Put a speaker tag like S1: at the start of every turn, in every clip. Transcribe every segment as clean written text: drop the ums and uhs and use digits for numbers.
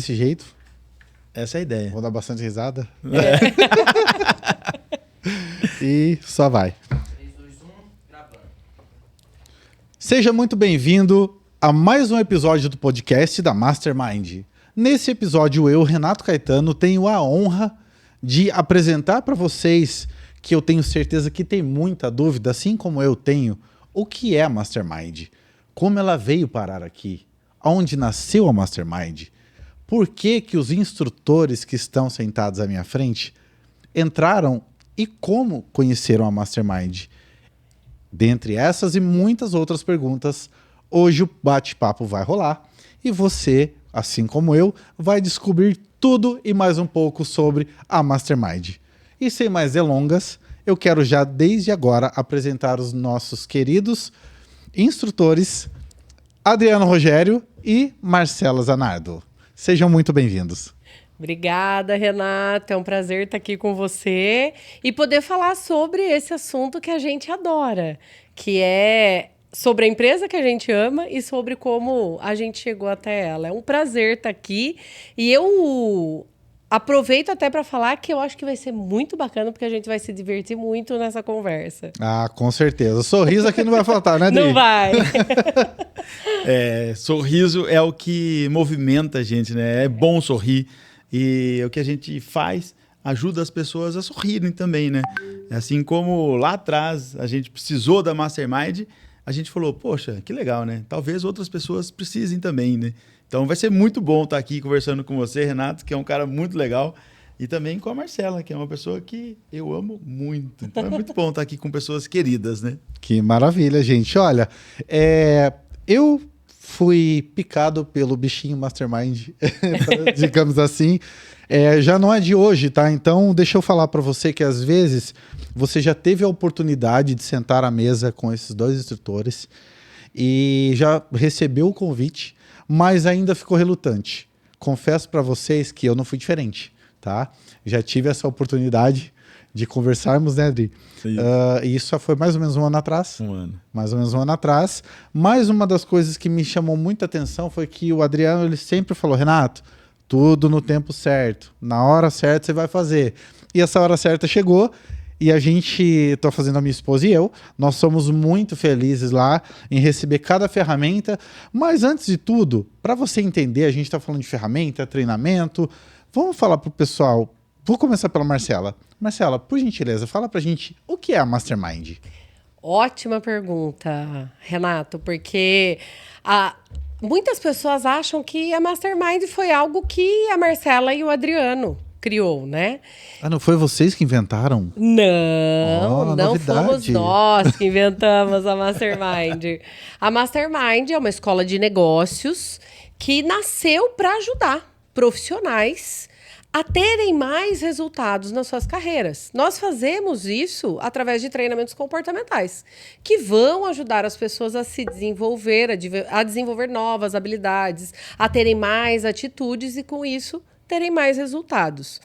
S1: desse jeito.
S2: Essa é a ideia.
S1: Vou dar bastante risada. E só vai.
S3: 3, 2, 1, gravando.
S1: Seja muito bem-vindo a mais um episódio do podcast da Mastermind. Nesse episódio, eu, Renato Caetano, tenho a honra de apresentar para vocês, que eu tenho certeza que tem muita dúvida, assim como eu tenho, o que é a Mastermind, como ela veio parar aqui, onde nasceu a Mastermind, por que que os instrutores que estão sentados à minha frente entraram e como conheceram a Mastermind. Dentre essas e muitas outras perguntas, hoje o bate-papo vai rolar e você, assim como eu, vai descobrir tudo e mais um pouco sobre a Mastermind. E sem mais delongas, eu quero já desde agora apresentar os nossos queridos instrutores Adriano Rogério e Marcela Zanardo. Sejam muito bem-vindos.
S4: Obrigada, Renata. É um prazer estar aqui com você e poder falar sobre esse assunto que a gente adora, que é sobre a empresa que a gente ama e sobre como a gente chegou até ela. É um prazer estar aqui e eu aproveito até para falar que eu acho que vai ser muito bacana porque a gente vai se divertir muito nessa conversa.
S1: Ah, com certeza. Sorriso aqui não vai faltar, né, Adri?
S4: Não vai.
S2: Sorriso é o que movimenta a gente, né? É bom sorrir. E o que a gente faz ajuda as pessoas a sorrirem também, né? Assim como lá atrás a gente precisou da Mastermind, a gente falou, poxa, que legal, né? Talvez outras pessoas precisem também, né? Então vai ser muito bom estar aqui conversando com você, Renato, que é um cara muito legal, e também com a Marcela, que é uma pessoa que eu amo muito. Então é muito bom estar aqui com pessoas queridas, né?
S1: Que maravilha, gente. Olha, eu fui picado pelo bichinho Mastermind, digamos assim. Já não é de hoje, tá? Então, deixa eu falar para você que às vezes você já teve a oportunidade de sentar à mesa com esses dois instrutores e já recebeu o convite, mas ainda ficou relutante. Confesso para vocês que eu não fui diferente, tá? Já tive essa oportunidade de conversarmos, né, Adri? E isso foi mais ou menos um ano atrás. Mais ou menos um ano atrás. Mas uma das coisas que me chamou muita atenção foi que o Adriano, ele sempre falou, Renato, tudo no tempo certo. Na hora certa você vai fazer. E essa hora certa chegou e a gente, estou fazendo a minha esposa e eu, nós somos muito felizes lá em receber cada ferramenta. Mas antes de tudo, para você entender, a gente está falando de ferramenta, treinamento. Vamos falar para o pessoal. Vou começar pela Marcela. Marcela, por gentileza, fala pra gente o que é a Mastermind.
S4: Ótima pergunta, Renato, porque muitas pessoas acham que a Mastermind foi algo que a Marcela e o Adriano criou, né?
S1: Ah, não foi vocês que inventaram?
S4: Não, não
S1: novidade.
S4: fomos nós que inventamos a Mastermind. A Mastermind é uma escola de negócios que nasceu para ajudar profissionais a terem mais resultados nas suas carreiras. Nós fazemos isso através de treinamentos comportamentais, que vão ajudar as pessoas a se desenvolver, a desenvolver novas habilidades, a terem mais atitudes e, com isso, terem mais resultados.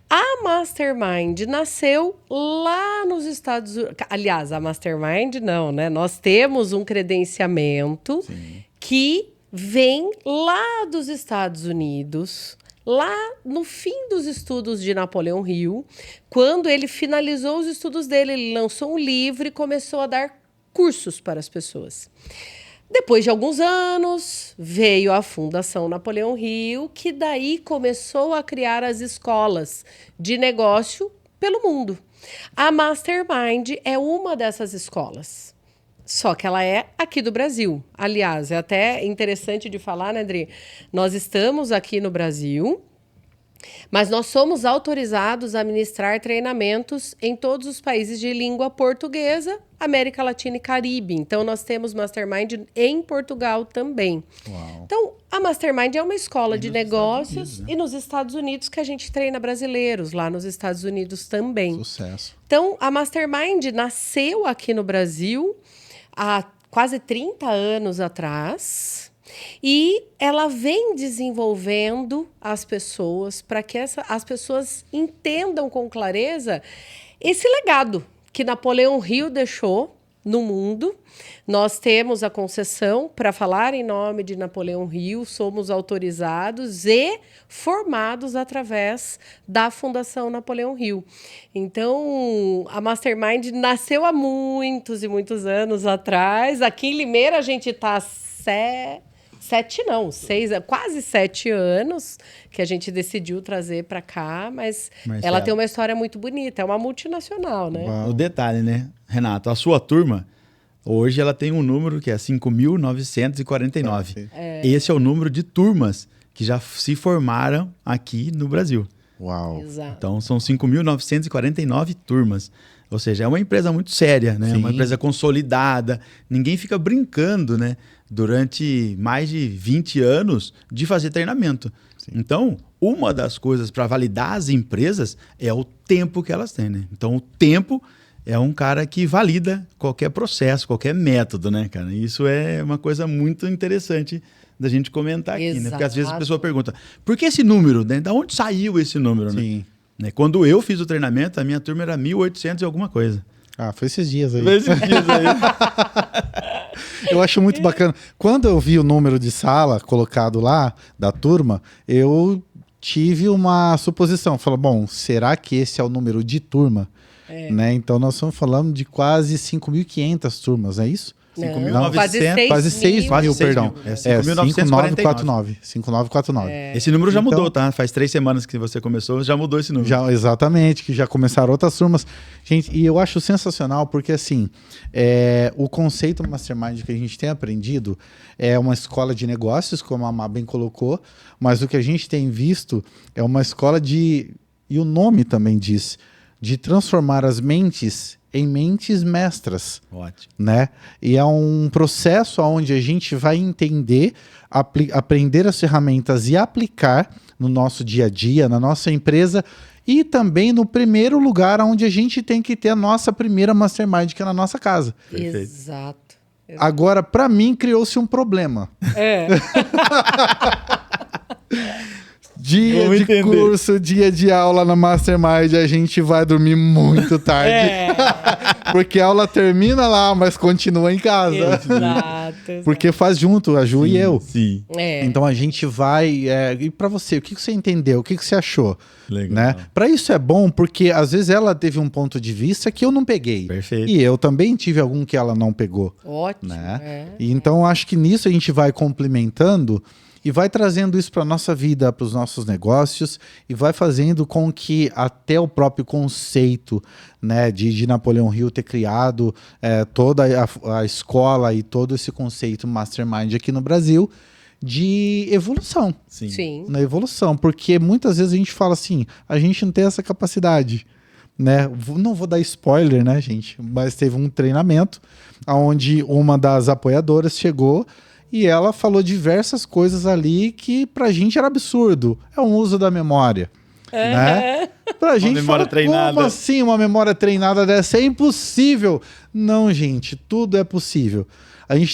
S4: A Mastermind nasceu lá nos Estados Unidos. Aliás, a Mastermind não, né? Nós temos um credenciamento que vem lá dos Estados Unidos, lá no fim dos estudos de Napoleão Hill, quando ele finalizou os estudos dele, ele lançou um livro e começou a dar cursos para as pessoas. Depois de alguns anos, veio a Fundação Napoleão Hill, que daí começou a criar as escolas de negócio pelo mundo. A Mastermind é uma dessas escolas. Só que ela é aqui do Brasil. Aliás, é até interessante de falar, né, Adri? Nós estamos aqui no Brasil, mas nós somos autorizados a ministrar treinamentos em todos os países de língua portuguesa, América Latina e Caribe. Então, nós temos Mastermind em Portugal também.
S1: Uau.
S4: Então, a Mastermind é uma escola de negócios
S1: Estados Unidos, né?
S4: e nos Estados Unidos que a gente treina brasileiros, lá nos Estados Unidos também.
S1: Sucesso.
S4: Então, a Mastermind nasceu aqui no Brasil há quase 30 anos atrás e ela vem desenvolvendo as pessoas para que as pessoas entendam com clareza esse legado que Napoleão Hill deixou no mundo. Nós temos a concessão para falar em nome de Napoleão Hill, somos autorizados e formados através da Fundação Napoleão Hill. Então, a Mastermind nasceu há muitos e muitos anos atrás. Aqui em Limeira a gente está quase 7 anos que a gente decidiu trazer para cá, mas ela tem uma história muito bonita, é uma multinacional, né?
S2: O detalhe, né, Renato? A sua turma, hoje ela tem um número que é 5.949. Esse é o número de turmas que já se formaram aqui no Brasil.
S1: Uau.
S4: Exato.
S2: Então, são 5.949 turmas. Ou seja, é uma empresa muito séria, né?
S1: Sim.
S2: Uma empresa consolidada. Ninguém fica brincando, né? Durante mais de 20 anos de fazer treinamento. Sim. Então, uma das coisas para validar as empresas é o tempo que elas têm, né? Então, o tempo é um cara que valida qualquer processo, qualquer método, né, cara? Isso é uma coisa muito interessante da gente comentar aqui, né? Porque às vezes a pessoa pergunta, por que esse número, né? Da onde saiu esse número,
S1: Sim.
S2: né? Quando eu fiz o treinamento, a minha turma era 1.800 e alguma coisa.
S1: Ah, foi esses dias aí.
S2: Foi esses dias aí.
S1: Eu acho muito bacana. Quando eu vi o número de sala colocado lá, da turma, eu tive uma suposição. Falei, bom, será que esse é o número de turma? Né? Então, nós estamos falando de quase 5.500 turmas, é isso?
S2: 5.900,
S1: quase 6 mil, perdão.
S2: É
S1: 5.949. 5.949.
S2: Esse número já
S1: Então,
S2: mudou, tá? Faz 3 semanas que você começou, já mudou esse número.
S1: Já, exatamente, que já começaram outras turmas. Gente, e eu acho sensacional porque, assim, o conceito Mastermind que a gente tem aprendido é uma escola de negócios, como a Má bem colocou, mas o que a gente tem visto é uma escola de, e o nome também diz, de transformar as mentes em mentes mestras.
S2: Ótimo.
S1: Né? E é um processo onde a gente vai entender, aprender as ferramentas e aplicar no nosso dia a dia, na nossa empresa e também no primeiro lugar onde a gente tem que ter a nossa primeira Mastermind, que é na nossa casa.
S2: Perfeito.
S4: Exato.
S1: Agora, para mim, criou-se um problema. Dia
S2: Vamos
S1: de
S2: entender.
S1: curso, dia de aula na Mastermind, a gente vai dormir muito tarde. Porque a aula termina lá, mas continua em casa.
S4: Exato.
S1: Porque faz junto, a Ju e eu.
S2: Sim.
S1: Então a gente vai... e para você, o que você entendeu? O que você achou?
S2: Legal.
S1: Né? Para isso é bom, porque às vezes ela teve um ponto de vista que eu não peguei.
S2: Perfeito.
S1: E eu também tive algum que ela não pegou.
S4: Ótimo.
S1: Né? E então acho que nisso a gente vai complementando e vai trazendo isso para a nossa vida, para os nossos negócios, e vai fazendo com que até o próprio conceito, né, de Napoleão Hill ter criado toda a escola e todo esse conceito Mastermind aqui no Brasil, de evolução.
S4: Sim.
S1: Na evolução, porque muitas vezes a gente fala assim, a gente não tem essa capacidade. Né? Não vou dar spoiler, né, gente? Mas teve um treinamento onde uma das apoiadoras chegou e ela falou diversas coisas ali que pra gente era absurdo. É um uso da memória. Né? Pra gente
S2: memória
S1: fala,
S2: treinada.
S1: como assim uma memória treinada dessa? É impossível. Não, gente, tudo é possível.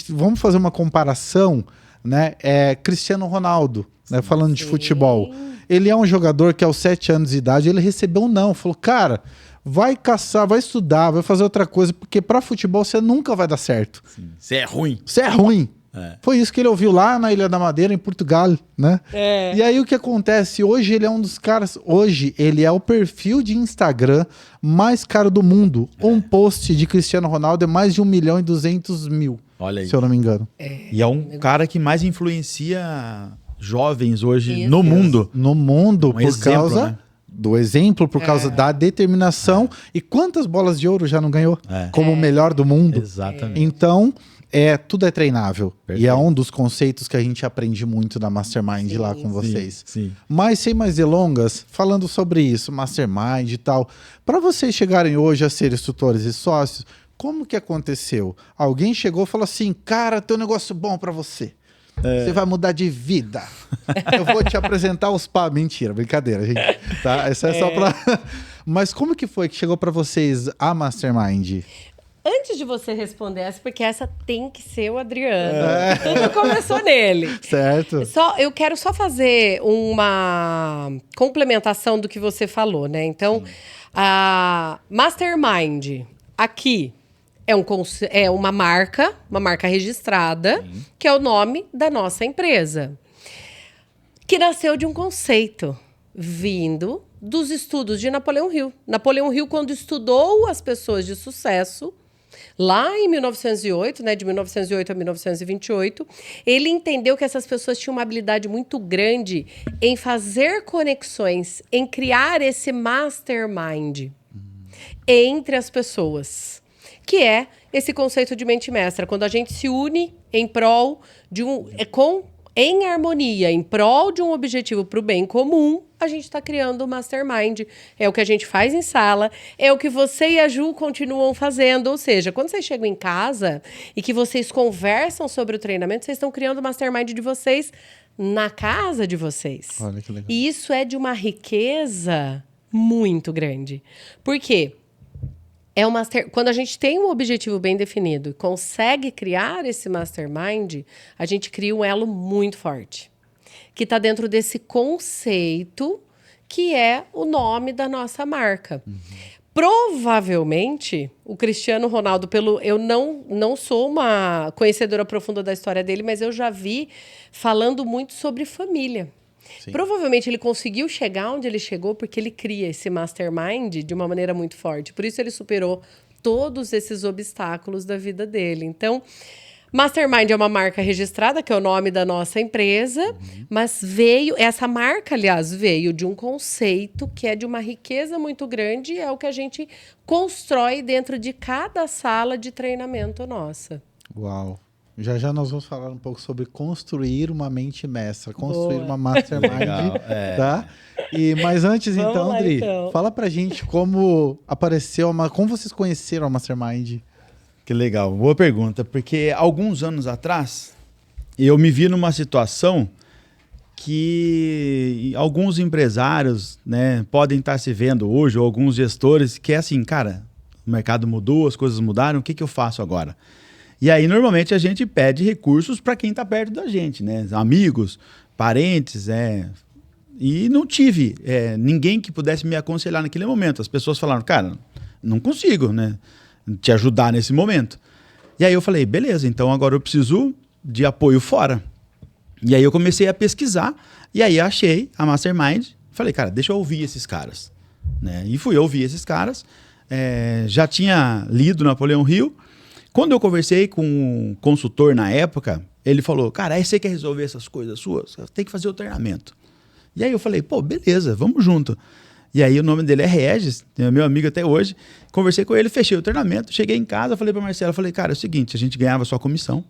S1: Vamos fazer uma comparação, né? Cristiano Ronaldo, né? Falando de futebol. Ele é um jogador que aos 7 anos de idade, ele recebeu um não. Falou, cara, vai caçar, vai estudar, vai fazer outra coisa, porque pra futebol você nunca vai dar certo.
S2: Você é ruim.
S1: Você é ruim. Foi isso que ele ouviu lá na Ilha da Madeira, em Portugal, né? E aí o que acontece? Hoje ele é um dos caras... Hoje ele é o perfil de Instagram mais caro do mundo. Um post de Cristiano Ronaldo é mais de 1.200.000.
S2: Olha aí.
S1: Se eu não me engano.
S2: E é um cara que mais influencia jovens hoje
S4: Isso.
S2: no mundo.
S1: No mundo, por
S2: exemplo,
S1: causa...
S2: né?
S1: Do exemplo, por causa da determinação. E quantas bolas de ouro já não ganhou? Como o melhor do mundo.
S2: Exatamente.
S1: Então, tudo é treinável.
S2: Perfeito.
S1: E é um dos conceitos que a gente aprende muito na Mastermind lá com vocês.
S2: Sim.
S1: Mas sem mais delongas, falando sobre isso, Mastermind e tal, para vocês chegarem hoje a ser instrutores e sócios, como que aconteceu? Alguém chegou e falou assim, cara, tem um negócio bom para você. Você vai mudar de vida. Eu vou te apresentar os pá. Mentira, brincadeira, gente. Tá? Isso é só pra... Mas como que foi que chegou para vocês a Mastermind?
S4: Antes de você responder essa, porque essa tem que ser o Adriano. Tudo começou nele.
S1: Certo.
S4: Eu quero só fazer uma complementação do que você falou, né? Então, a Mastermind aqui É uma marca registrada, que é o nome da nossa empresa. Que nasceu de um conceito vindo dos estudos de Napoleão Hill. Napoleão Hill, quando estudou as pessoas de sucesso, lá em 1908, né, de 1908 a 1928, ele entendeu que essas pessoas tinham uma habilidade muito grande em fazer conexões, em criar esse mastermind entre as pessoas, que é esse conceito de mente mestra, quando a gente se une em prol de em harmonia, em prol de um objetivo para o bem comum, a gente está criando o mastermind. É o que a gente faz em sala, é o que você e a Ju continuam fazendo. Ou seja, quando vocês chegam em casa e que vocês conversam sobre o treinamento, vocês estão criando o mastermind de vocês na casa de vocês.
S1: Olha que legal.
S4: E isso é de uma riqueza muito grande. Por quê? Quando a gente tem um objetivo bem definido e consegue criar esse mastermind, a gente cria um elo muito forte, que está dentro desse conceito que é o nome da nossa marca. Provavelmente, o Cristiano Ronaldo, eu não sou uma conhecedora profunda da história dele, mas eu já vi falando muito sobre família.
S1: Sim.
S4: Provavelmente ele conseguiu chegar onde ele chegou porque ele cria esse mastermind de uma maneira muito forte. Por isso ele superou todos esses obstáculos da vida dele. Então, Mastermind é uma marca registrada, que é o nome da nossa empresa, mas essa marca, aliás, veio de um conceito que é de uma riqueza muito grande, é o que a gente constrói dentro de cada sala de treinamento nossa.
S1: Uau. Já nós vamos falar um pouco sobre construir uma mente mestra, construir uma mastermind, tá? Mas antes, então, Andri, fala pra gente como apareceu, como vocês conheceram a Mastermind?
S2: Que legal, boa pergunta, porque alguns anos atrás eu me vi numa situação que alguns empresários, né, podem estar se vendo hoje, ou alguns gestores, que é assim, cara, o mercado mudou, as coisas mudaram, o que eu faço agora? E aí, normalmente, a gente pede recursos para quem está perto da gente, né? Amigos, parentes, E não tive ninguém que pudesse me aconselhar naquele momento. As pessoas falaram, cara, não consigo, né, te ajudar nesse momento. E aí eu falei, beleza, então agora eu preciso de apoio fora. E aí eu comecei a pesquisar, e aí achei a Mastermind. Falei, cara, deixa eu ouvir esses caras. Né? E fui ouvir esses caras. Já tinha lido Napoleão Hill. Quando eu conversei com um consultor na época, ele falou, cara, aí você quer resolver essas coisas suas? Tem que fazer o treinamento. E aí eu falei, pô, beleza, vamos junto. E aí o nome dele é Regis, é meu amigo até hoje. Conversei com ele, fechei o treinamento, cheguei em casa, falei pra Marcela, falei, cara, é o seguinte, a gente ganhava só comissão.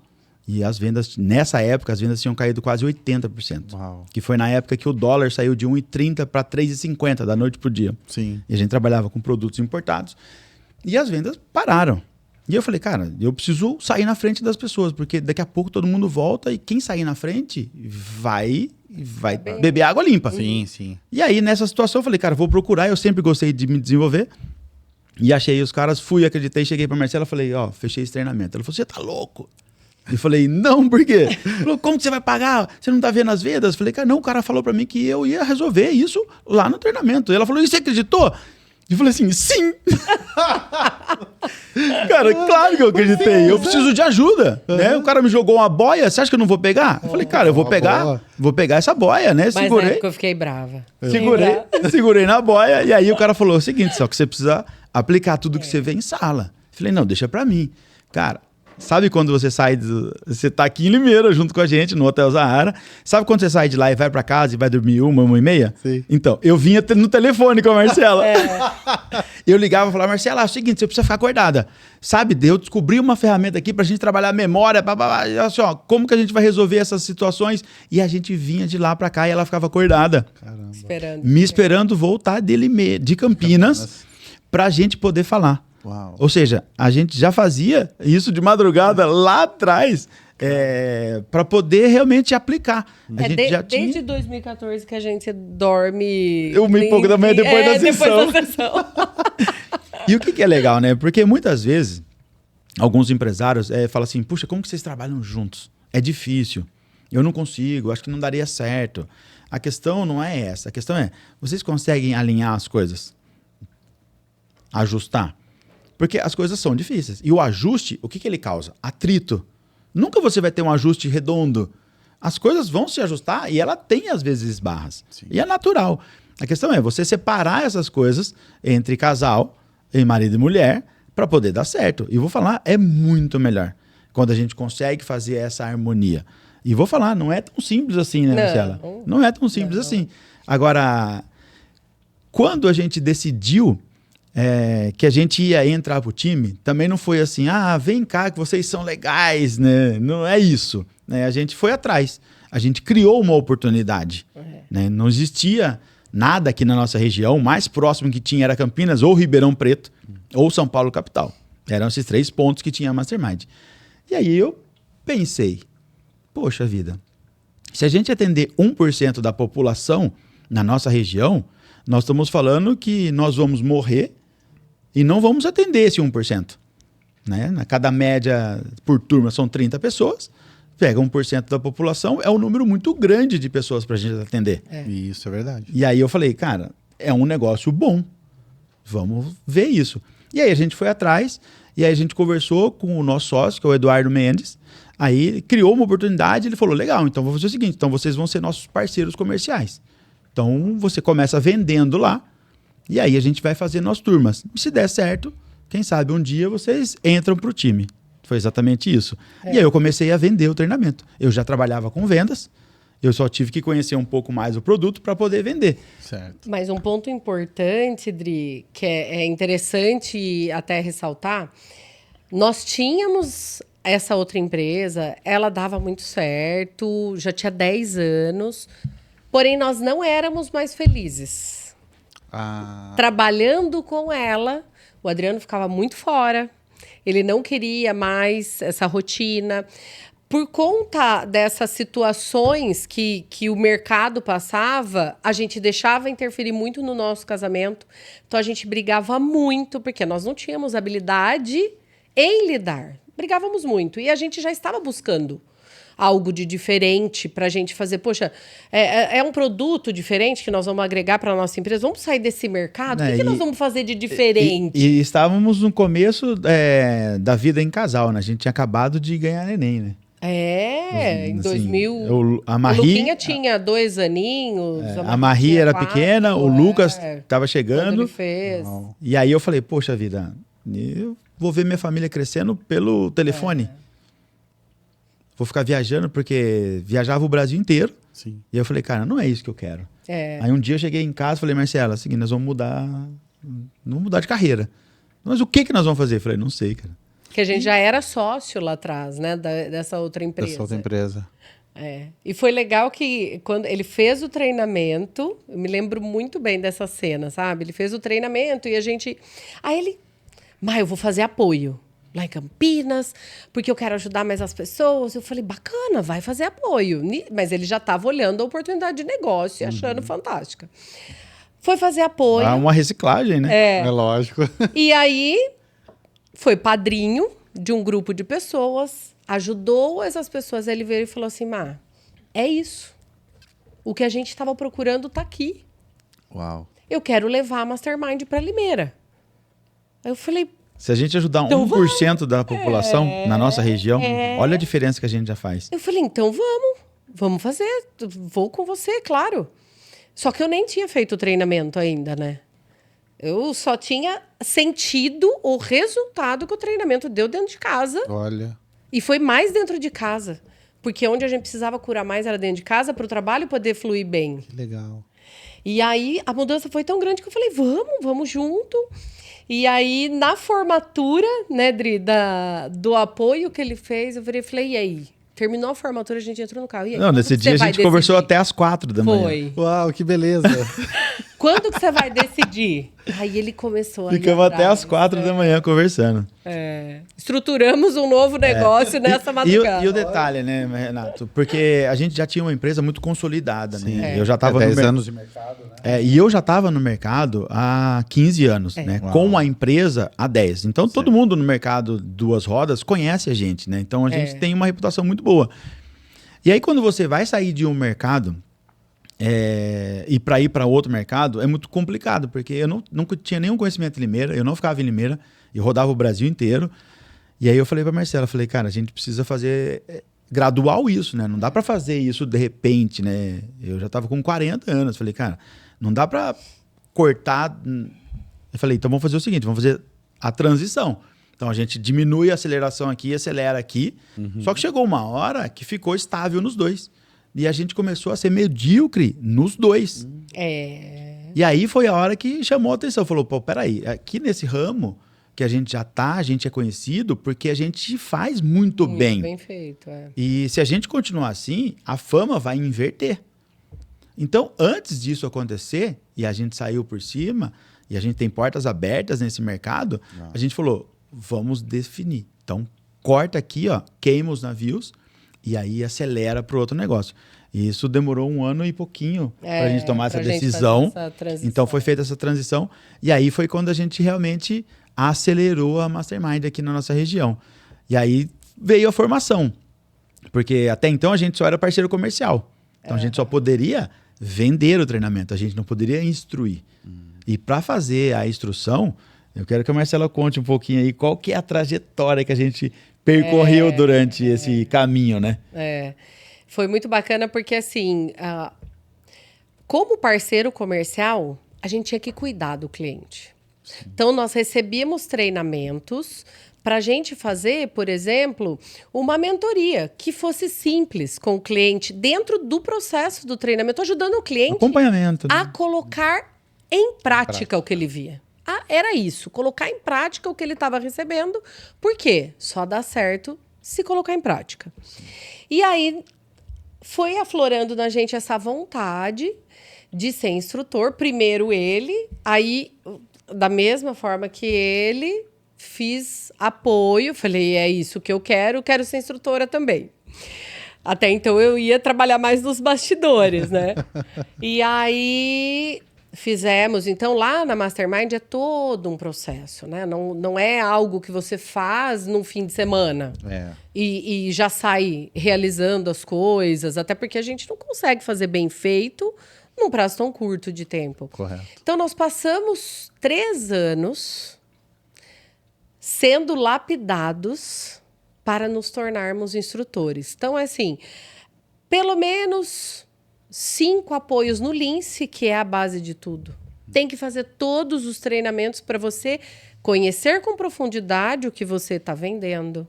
S2: E as vendas, nessa época, as vendas tinham caído quase 80%.
S1: Uau.
S2: Que foi na época que o dólar saiu de 1,30 para 3,50 da noite pro dia.
S1: Sim.
S2: E a gente trabalhava com produtos importados. E as vendas pararam. E eu falei, cara, eu preciso sair na frente das pessoas, porque daqui a pouco todo mundo volta e quem sair na frente vai beber água limpa.
S1: Sim, sim.
S2: E aí, nessa situação, eu falei, cara, vou procurar. Eu sempre gostei de me desenvolver. E achei os caras, acreditei, cheguei pra Marcela, falei, ó, fechei esse treinamento. Ela falou, você tá louco? Eu falei, não, por quê? Ela falou, como que você vai pagar? Você não tá vendo as vendas? Eu falei, cara, não, o cara falou pra mim que eu ia resolver isso lá no treinamento. E ela falou, e você acreditou? Eu falei assim, sim! Cara, claro que eu acreditei. Eu preciso de ajuda, né? O cara me jogou uma boia, você acha que eu não vou pegar? Eu falei, cara, eu vou pegar essa boia, né?
S4: Mas
S2: segurei.
S4: na época eu fiquei brava.
S2: Segurei na boia, e aí o cara falou o seguinte, só que você precisa aplicar tudo que você vê em sala. Eu falei, não, deixa pra mim. Cara, sabe quando você sai, você tá aqui em Limeira junto com a gente no Hotel Zahara, sabe quando você sai de lá e vai pra casa e vai dormir 1h30?
S1: Sim.
S2: Então, eu vinha no telefone com a Marcela. Eu ligava e falava, Marcela, é o seguinte, você precisa ficar acordada. Sabe, eu descobri uma ferramenta aqui pra gente trabalhar a memória, assim, ó, como que a gente vai resolver essas situações? E a gente vinha de lá pra cá e ela ficava acordada.
S1: Caramba.
S2: Me esperando voltar de Campinas pra gente poder falar.
S1: Uau.
S2: Ou seja, a gente já fazia isso de madrugada lá atrás para poder realmente aplicar. A gente já
S4: desde 2014 que a gente dorme...
S2: Um e pouco da manhã depois da sessão.
S4: Depois da sessão.
S2: E o que é legal, né? Porque muitas vezes, alguns empresários falam assim, puxa, como que vocês trabalham juntos? É difícil, eu não consigo, acho que não daria certo. A questão não é essa, a questão é, vocês conseguem alinhar as coisas? Ajustar? Porque as coisas são difíceis. E o ajuste, o que ele causa? Atrito. Nunca você vai ter um ajuste redondo. As coisas vão se ajustar e ela tem, às vezes, esbarras.
S1: Sim.
S2: E é natural. A questão é você separar essas coisas entre casal, em marido e mulher, para poder dar certo. E vou falar, é muito melhor quando a gente consegue fazer essa harmonia. E vou falar, não é tão simples assim, né, Marcela? Não é tão simples assim. Agora, quando a gente decidiu que a gente ia entrar pro time, também não foi assim, vem cá que vocês são legais, né? Não é isso. Né? A gente foi atrás. A gente criou uma oportunidade. Né? Não existia nada aqui na nossa região. O mais próximo que tinha era Campinas ou Ribeirão Preto ou São Paulo capital. Eram esses 3 pontos que tinha a Mastermind. E aí eu pensei, poxa vida, se a gente atender 1% da população na nossa região, nós estamos falando que nós vamos morrer e não vamos atender esse 1%. Né? Cada média por turma são 30 pessoas, pega 1% da população, é um número muito grande de pessoas para a gente atender.
S1: Isso é verdade.
S2: E aí eu falei, cara, é um negócio bom, vamos ver isso. E aí a gente foi atrás, e aí a gente conversou com o nosso sócio, que é o Eduardo Mendes, aí ele criou uma oportunidade, ele falou, legal, então vou fazer o seguinte, então vocês vão ser nossos parceiros comerciais. Então você começa vendendo lá, e aí a gente vai fazer nas turmas. E se der certo, quem sabe um dia vocês entram para o time. Foi exatamente isso. E aí eu comecei a vender o treinamento. Eu já trabalhava com vendas, eu só tive que conhecer um pouco mais o produto para poder vender.
S1: Certo.
S4: Mas um ponto importante, Dri, que é interessante até ressaltar, nós tínhamos essa outra empresa, ela dava muito certo, já tinha 10 anos, porém nós não éramos mais felizes. Trabalhando com ela, o Adriano ficava muito fora, ele não queria mais essa rotina. Por conta dessas situações que o mercado passava, a gente deixava interferir muito no nosso casamento. Então, a gente brigava muito, porque nós não tínhamos habilidade em lidar. Brigávamos muito. E a gente já estava buscando algo de diferente para a gente fazer. Poxa, é um produto diferente que nós vamos agregar para a nossa empresa? Vamos sair desse mercado? O que nós vamos fazer de diferente?
S2: E estávamos no começo da vida em casal, né? A gente tinha acabado de ganhar neném, né?
S4: Em
S2: Assim,
S4: 2000.
S2: a Marie,
S4: o Luquinha tinha 2 aninhos.
S2: A Marie era
S4: 4,
S2: pequena, o Lucas estava chegando.
S4: Ele fez.
S2: E aí eu falei, poxa vida, eu vou ver minha família crescendo pelo telefone. Vou ficar viajando, porque viajava o Brasil inteiro.
S1: Sim.
S2: E eu falei, cara, não é isso que eu quero. Aí um dia eu cheguei em casa e falei, Marcela, é o seguinte, nós vamos mudar de carreira. Mas o que nós vamos fazer? Eu falei, não sei, cara.
S4: Que a gente já era sócio lá atrás, né? Dessa outra empresa.
S1: Dessa outra empresa.
S4: E foi legal que quando ele fez o treinamento, eu me lembro muito bem dessa cena, sabe? Ele fez o treinamento e a gente... Aí ele... eu vou fazer apoio lá em Campinas, porque eu quero ajudar mais as pessoas. Eu falei, bacana, vai fazer apoio. Mas ele já estava olhando a oportunidade de negócio e achando fantástica. Foi fazer apoio.
S2: Uma reciclagem, né?
S1: É lógico.
S4: E aí... foi padrinho de um grupo de pessoas, ajudou essas pessoas. Ele veio e falou assim, é isso. O que a gente estava procurando está aqui.
S1: Uau.
S4: Eu quero levar a Mastermind para Limeira. Aí eu falei...
S2: Se a gente ajudar
S4: então
S2: 1% da população na nossa região, olha a diferença que a gente já faz.
S4: Eu falei, então vamos fazer. Vou com você, claro. Só que eu nem tinha feito o treinamento ainda, né? Eu só tinha sentido o resultado que o treinamento deu dentro de casa.
S1: Olha.
S4: E foi mais dentro de casa. Porque onde a gente precisava curar mais era dentro de casa, para o trabalho poder fluir bem.
S1: Que legal.
S4: E aí, a mudança foi tão grande que eu falei, vamos junto. E aí, na formatura, né, Dri, do apoio que ele fez, eu virei e falei, e aí? Terminou a formatura, a gente entrou no carro. E aí,
S2: não, nesse dia a gente conversou até às 4 da manhã.
S4: Foi.
S1: Uau, que beleza.
S4: Quando que você vai decidir? Aí ele começou a
S2: Ficamos até às 4 da manhã conversando.
S4: Estruturamos um novo negócio nessa madrugada.
S2: E o detalhe, né, Renato? Porque a gente já tinha uma empresa muito consolidada, né? Eu já estava
S1: 10 anos de mercado, né?
S2: E eu já estava no mercado há 15 anos, né?
S1: Uau.
S2: Com a empresa há 10. Então, todo mundo no mercado duas rodas conhece a gente, né? Então, a gente tem uma reputação muito boa. E aí, quando você vai sair de um mercado E para ir para outro mercado é muito complicado, porque eu nunca tinha nenhum conhecimento em Limeira, eu não ficava em Limeira, eu rodava o Brasil inteiro. E aí eu falei para Marcela, cara, a gente precisa fazer gradual isso, né? Não dá para fazer isso de repente, né? Eu já estava com 40 anos, falei, cara, não dá para cortar. Eu falei, então vamos fazer o seguinte, vamos fazer a transição. Então a gente diminui a aceleração aqui e acelera aqui. Só que chegou uma hora que ficou estável nos dois. E a gente começou a ser medíocre nos dois. E aí foi a hora que chamou a atenção. Falou, pô, peraí, aqui nesse ramo que a gente já tá, a gente é conhecido porque a gente faz muito bem.
S4: Muito bem feito,
S2: E se a gente continuar assim, a fama vai inverter. Então, antes disso acontecer, e a gente saiu por cima, e a gente tem portas abertas nesse mercado, a gente falou, vamos definir. Então, corta aqui, ó, queima os navios, e aí acelera para o outro negócio. E isso demorou 1 ano e pouquinho para a gente tomar essa decisão. Então foi feita essa transição. E aí foi quando a gente realmente acelerou a Mastermind aqui na nossa região. E aí veio a formação. Porque até então a gente só era parceiro comercial. Então a gente só poderia vender o treinamento. A gente não poderia instruir. E para fazer a instrução, eu quero que a Marcela conte um pouquinho aí qual que é a trajetória que a gente percorreu durante esse caminho, né?
S4: Foi muito bacana porque, assim, como parceiro comercial, a gente tinha que cuidar do cliente. Sim. Então, nós recebíamos treinamentos para a gente fazer, por exemplo, uma mentoria que fosse simples com o cliente dentro do processo do treinamento, ajudando o cliente
S2: acompanhamento, né?
S4: A colocar em prática o que ele via. Era isso, colocar em prática o que ele estava recebendo. Por quê? Só dá certo se colocar em prática. Sim. E aí foi aflorando na gente essa vontade de ser instrutor. Primeiro ele, aí da mesma forma que ele, fiz apoio. Falei, é isso que eu quero ser instrutora também. Até então eu ia trabalhar mais nos bastidores, né? E aí fizemos, então lá na Mastermind é todo um processo, né? Não é algo que você faz num fim de semana e já sai realizando as coisas, até porque a gente não consegue fazer bem feito num prazo tão curto de tempo.
S1: Correto.
S4: Então nós passamos 3 anos sendo lapidados para nos tornarmos instrutores. Então, assim, pelo menos 5 apoios no Lince, que é a base de tudo. Tem que fazer todos os treinamentos para você conhecer com profundidade o que você está vendendo.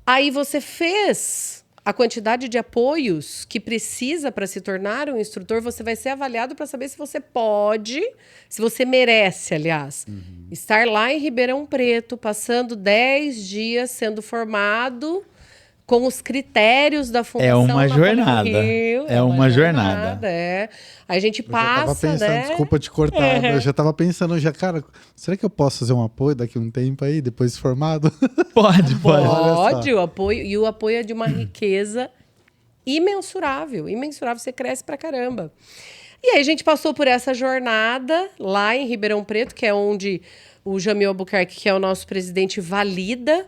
S4: Aí você fez a quantidade de apoios que precisa para se tornar um instrutor, você vai ser avaliado para saber se você pode, se você merece, aliás, estar lá em Ribeirão Preto, passando 10 dias sendo formado com os critérios da Fundação
S2: uma jornada.
S4: Rio.
S2: É uma jornada.
S4: Aí a gente passa,
S1: tava pensando,
S4: né?
S1: Desculpa te cortar, eu já tava pensando, cara, será que eu posso fazer um apoio daqui a um tempo aí, depois de formado?
S2: Pode.
S4: Pode, o apoio é de uma riqueza imensurável, você cresce pra caramba. E aí a gente passou por essa jornada lá em Ribeirão Preto, que é onde o Jamil Albuquerque, que é o nosso presidente, valida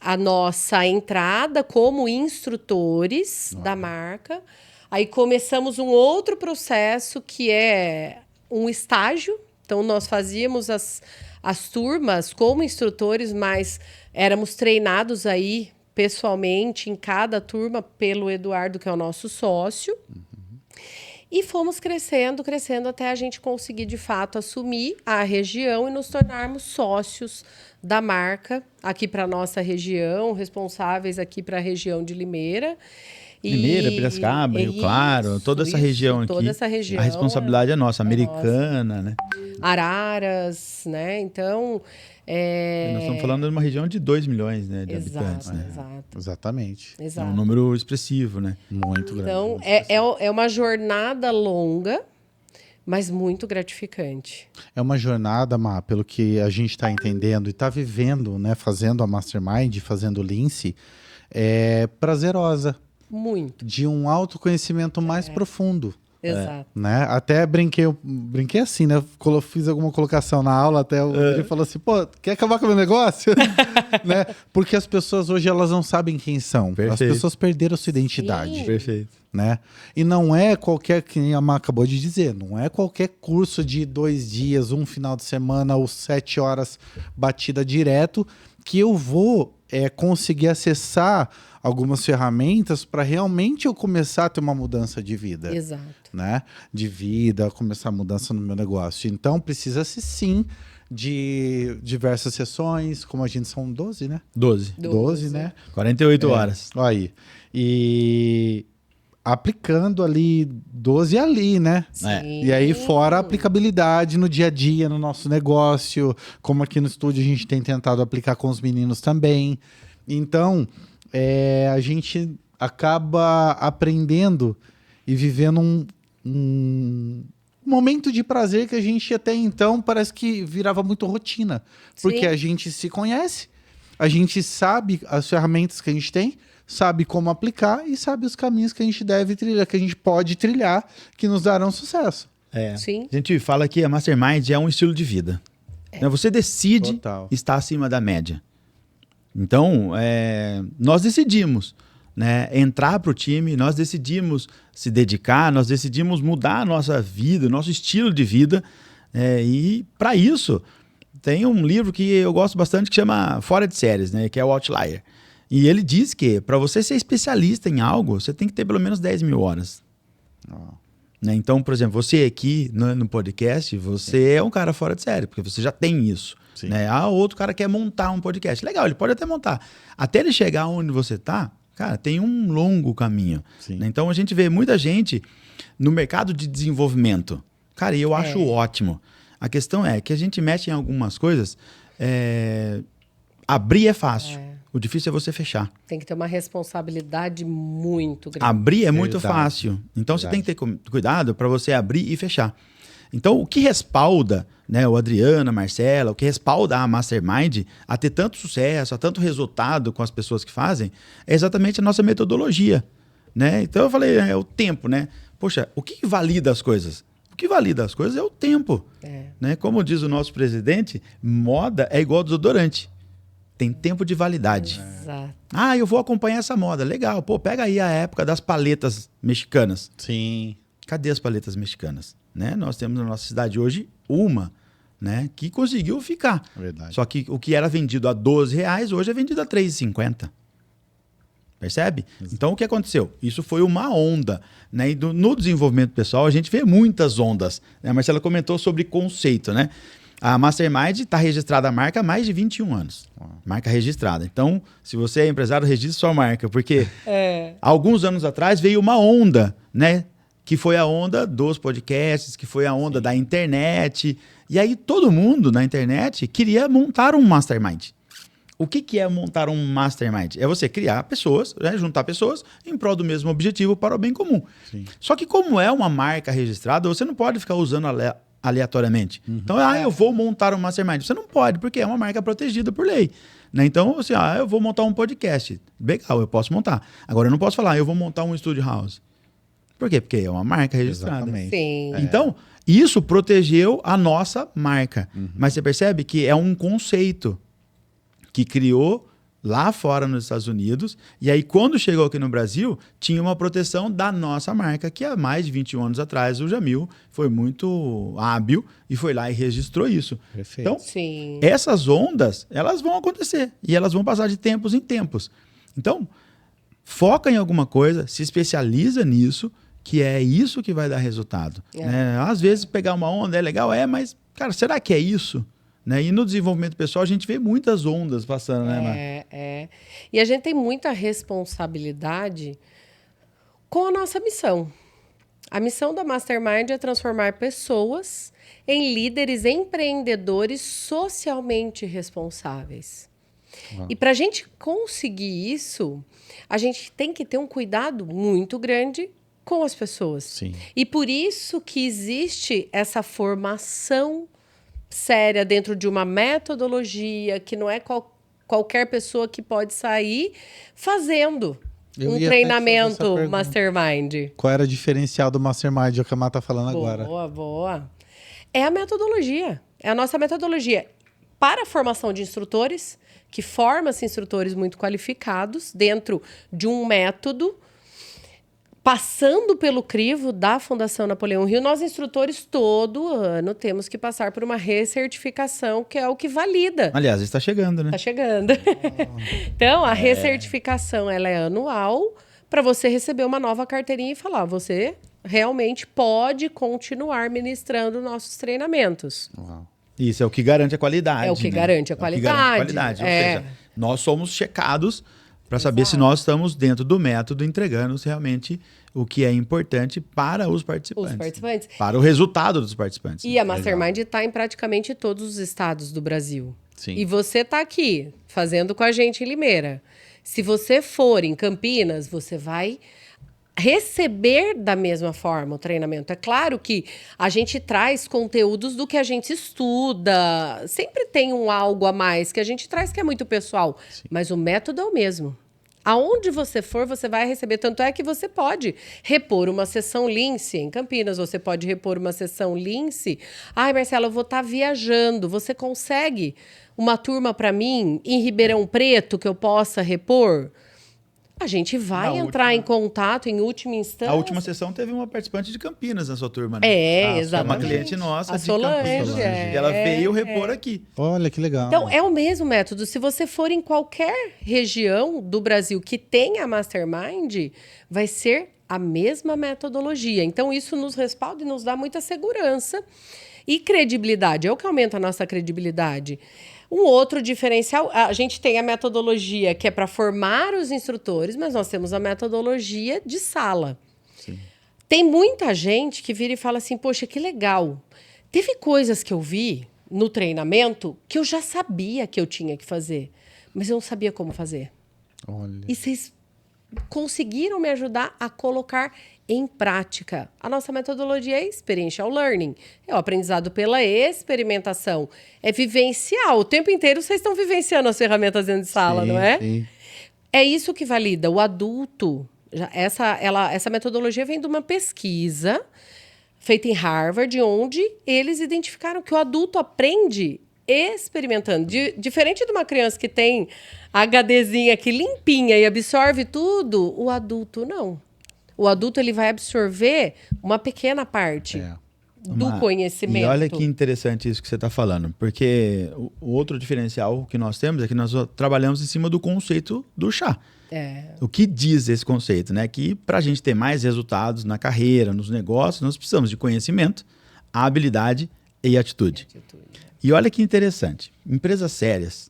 S4: a nossa entrada como instrutores da marca. Aí começamos um outro processo que é um estágio. Então, nós fazíamos as turmas como instrutores, mas éramos treinados aí pessoalmente em cada turma pelo Eduardo, que é o nosso sócio. E fomos crescendo até a gente conseguir, de fato, assumir a região e nos tornarmos sócios da marca aqui para a nossa região, responsáveis aqui para a região de Limeira.
S2: Limeira, Piracicaba, Rio Claro, toda essa região aqui.
S4: Toda essa região.
S2: A responsabilidade é nossa, Americana, né?
S4: Araras, né? Então...
S2: Nós estamos falando de uma região de 2 milhões, né, de habitantes, né?
S1: Exatamente.
S2: É um número expressivo, né?
S1: Muito grande.
S4: Então, é uma jornada longa, mas muito gratificante.
S1: É uma jornada, Má, pelo que a gente está entendendo e está vivendo, né, fazendo a Mastermind, fazendo o Lince, prazerosa.
S4: Muito.
S1: De um autoconhecimento mais profundo.
S4: Exato.
S1: Né? Até brinquei assim, né? Fiz alguma colocação na aula, até ele falou assim, pô, quer acabar com o meu negócio? Né? Porque as pessoas hoje, elas não sabem quem são.
S2: Perfeito.
S1: As pessoas perderam sua identidade.
S2: Perfeito.
S1: né? E não é qualquer, que a Má acabou de dizer, não é qualquer curso de 2 dias, um final de semana ou 7 horas batida direto que eu vou conseguir acessar algumas ferramentas para realmente eu começar a ter uma mudança de vida.
S4: Exato.
S1: Né? De vida, começar a mudança no meu negócio. Então, precisa-se sim de diversas sessões, como a gente são 12, né? 12, né?
S2: 48 horas.
S1: Olha aí. E aplicando ali 12 ali, né?
S4: Sim.
S1: E aí, fora a aplicabilidade no dia a dia, no nosso negócio, como aqui no estúdio a gente tem tentado aplicar com os meninos também. Então, a gente acaba aprendendo e vivendo um momento de prazer que a gente até então parece que virava muito rotina. Porque
S4: Sim.
S1: a gente se conhece, a gente sabe as ferramentas que a gente tem, sabe como aplicar e sabe os caminhos que a gente deve trilhar, que a gente pode trilhar, que nos darão sucesso.
S4: Sim.
S2: A gente fala que a Mastermind é um estilo de vida. Né? Você decide
S1: Total.
S2: estar acima da média. Então, nós decidimos, né, entrar para o time, nós decidimos se dedicar, nós decidimos mudar a nossa vida, nosso estilo de vida. E para isso, tem um livro que eu gosto bastante que chama Fora de Séries, né, que é o Outlier. E ele diz que para você ser especialista em algo, você tem que ter pelo menos 10 mil horas. Né? Então, por exemplo, você aqui no podcast, você é um cara fora de série, porque você já tem isso. Né? Outro cara quer montar um podcast. Legal, ele pode até montar. Até ele chegar onde você está, cara, tem um longo caminho. Né? Então, a gente vê muita gente no mercado de desenvolvimento. Cara, e eu acho ótimo. A questão é que a gente mexe em algumas coisas, abrir é fácil. O difícil é você fechar.
S4: Tem que ter uma responsabilidade muito grande.
S2: Abrir é muito fácil. Então, você tem que ter cuidado para você abrir e fechar. Então, o que respalda, né, o Adriano, a Marcela, o que respalda a Mastermind a ter tanto sucesso, a tanto resultado com as pessoas que fazem, é exatamente a nossa metodologia. Né? Então, eu falei, é o tempo, né? Poxa, o que valida as coisas? O que valida as coisas é o tempo. Né? Como diz o nosso presidente, moda é igual desodorante. Tem tempo de validade.
S4: Exato.
S2: Eu vou acompanhar essa moda. Legal. Pô, pega aí a época das paletas mexicanas.
S1: Sim.
S2: Cadê as paletas mexicanas? Né? Nós temos na nossa cidade hoje uma, né, que conseguiu ficar.
S1: Verdade.
S2: Só que o que era vendido a R$12, hoje é vendido a R$3,50. Percebe? Então, o que aconteceu? Isso foi uma onda. Né? E no desenvolvimento pessoal, a gente vê muitas ondas. Né? A Marcela comentou sobre conceito, né? A Mastermind está registrada a marca há mais de 21 anos. Marca registrada. Então, se você é empresário, registre sua marca. Porque alguns anos atrás veio uma onda, né? Que foi a onda dos podcasts, que foi a onda da internet. E aí todo mundo na internet queria montar um Mastermind. O que é montar um Mastermind? É você criar pessoas, né? Juntar pessoas em prol do mesmo objetivo para o bem comum. Só que como é uma marca registrada, você não pode ficar usando aleatoriamente. Então, eu vou montar um Mastermind. Você não pode, porque é uma marca protegida por lei. Né? Então, assim, eu vou montar um podcast. Legal, eu posso montar. Agora, eu não posso falar, eu vou montar um Studio House. Por quê? Porque é uma marca registrada.
S1: Exatamente.
S4: Sim.
S2: Então, isso protegeu a nossa marca. Mas você percebe que é um conceito que criou lá fora nos Estados Unidos, e aí quando chegou aqui no Brasil, tinha uma proteção da nossa marca, que há mais de 21 anos atrás o Jamil foi muito hábil e foi lá e registrou isso.
S1: Perfeito.
S2: Então,
S4: Sim.
S2: essas ondas, elas vão acontecer, e elas vão passar de tempos em tempos. Então, foca em alguma coisa, se especializa nisso, que é isso que vai dar resultado. Né? Às vezes pegar uma onda é legal, mas, cara, será que é isso? Né? E no desenvolvimento pessoal a gente vê muitas ondas passando, né, Mar?
S4: E a gente tem muita responsabilidade com a nossa missão. A missão da Mastermind é transformar pessoas em líderes empreendedores socialmente responsáveis. E para a gente conseguir isso, a gente tem que ter um cuidado muito grande com as pessoas.
S1: Sim.
S4: E por isso que existe essa formação séria dentro de uma metodologia que não é qualquer pessoa que pode sair fazendo
S1: Eu
S4: um
S1: ia até fazer
S4: treinamento
S1: essa pergunta.
S4: Mastermind.
S1: Qual era o diferencial do Mastermind, é o que a Má tá falando agora?
S4: Boa. É a metodologia. É a nossa metodologia para a formação de instrutores, que forma-se instrutores muito qualificados dentro de um método passando pelo crivo da Fundação Napoleão Hill, nós instrutores todo ano temos que passar por uma recertificação, que é o que valida.
S2: Aliás, está chegando, né?
S4: Tá chegando. Então, a recertificação ela é anual para você receber uma nova carteirinha e falar, você realmente pode continuar ministrando nossos treinamentos.
S1: Uau.
S2: Isso é o que garante a qualidade.
S4: É o que
S2: né?
S4: garante a
S2: É o que
S4: qualidade.
S2: garante a qualidade. Ou seja, nós somos checados para saber se nós estamos dentro do método, entregando realmente o que é importante para os participantes.
S4: Os participantes.
S2: Para o resultado dos participantes.
S4: E a Mastermind está em praticamente todos os estados do Brasil.
S1: Sim.
S4: E você está aqui, fazendo com a gente em Limeira. Se você for em Campinas, você vai receber da mesma forma o treinamento. É claro que a gente traz conteúdos do que a gente estuda. Sempre tem um algo a mais que a gente traz que é muito pessoal. Sim. Mas o método é o mesmo. Aonde você for, você vai receber. Tanto é que você pode repor uma sessão Lince em Campinas. Você pode repor uma sessão Lince. Ai, Marcela, eu vou estar viajando. Você consegue uma turma para mim em Ribeirão Preto que eu possa repor? A gente vai entrar em contato em última instância.
S2: A última sessão teve uma participante de Campinas na sua turma, né?
S4: Exatamente.
S2: Uma cliente nossa
S4: a
S2: de
S4: Solange,
S2: Campinas. E ela veio repor aqui.
S1: Olha que legal.
S4: Então, é o mesmo método. Se você for em qualquer região do Brasil que tenha Mastermind, vai ser a mesma metodologia. Então, isso nos respalda e nos dá muita segurança e credibilidade. É o que aumenta a nossa credibilidade. Um outro diferencial, a gente tem a metodologia que é para formar os instrutores, mas nós temos a metodologia de sala.
S1: Sim.
S4: Tem muita gente que vira e fala assim, poxa, que legal. Teve coisas que eu vi no treinamento que eu já sabia que eu tinha que fazer, mas eu não sabia como fazer.
S1: Olha.
S4: E vocês conseguiram me ajudar a colocar em prática. A nossa metodologia é Experiential Learning. É o aprendizado pela experimentação. É vivencial. O tempo inteiro vocês estão vivenciando as ferramentas dentro de sala, não é?
S1: Sim.
S4: É isso que valida. O adulto... Essa metodologia vem de uma pesquisa feita em Harvard, onde eles identificaram que o adulto aprende experimentando. Diferente de uma criança que tem a HDzinha aqui limpinha e absorve tudo, o adulto não. O adulto ele vai absorver uma pequena parte do conhecimento.
S2: E olha que interessante isso que você está falando, porque o outro diferencial que nós temos é que nós trabalhamos em cima do conceito do chá. O que diz esse conceito, né? Que para a gente ter mais resultados na carreira, nos negócios, nós precisamos de conhecimento, habilidade e atitude. E olha que interessante, empresas sérias,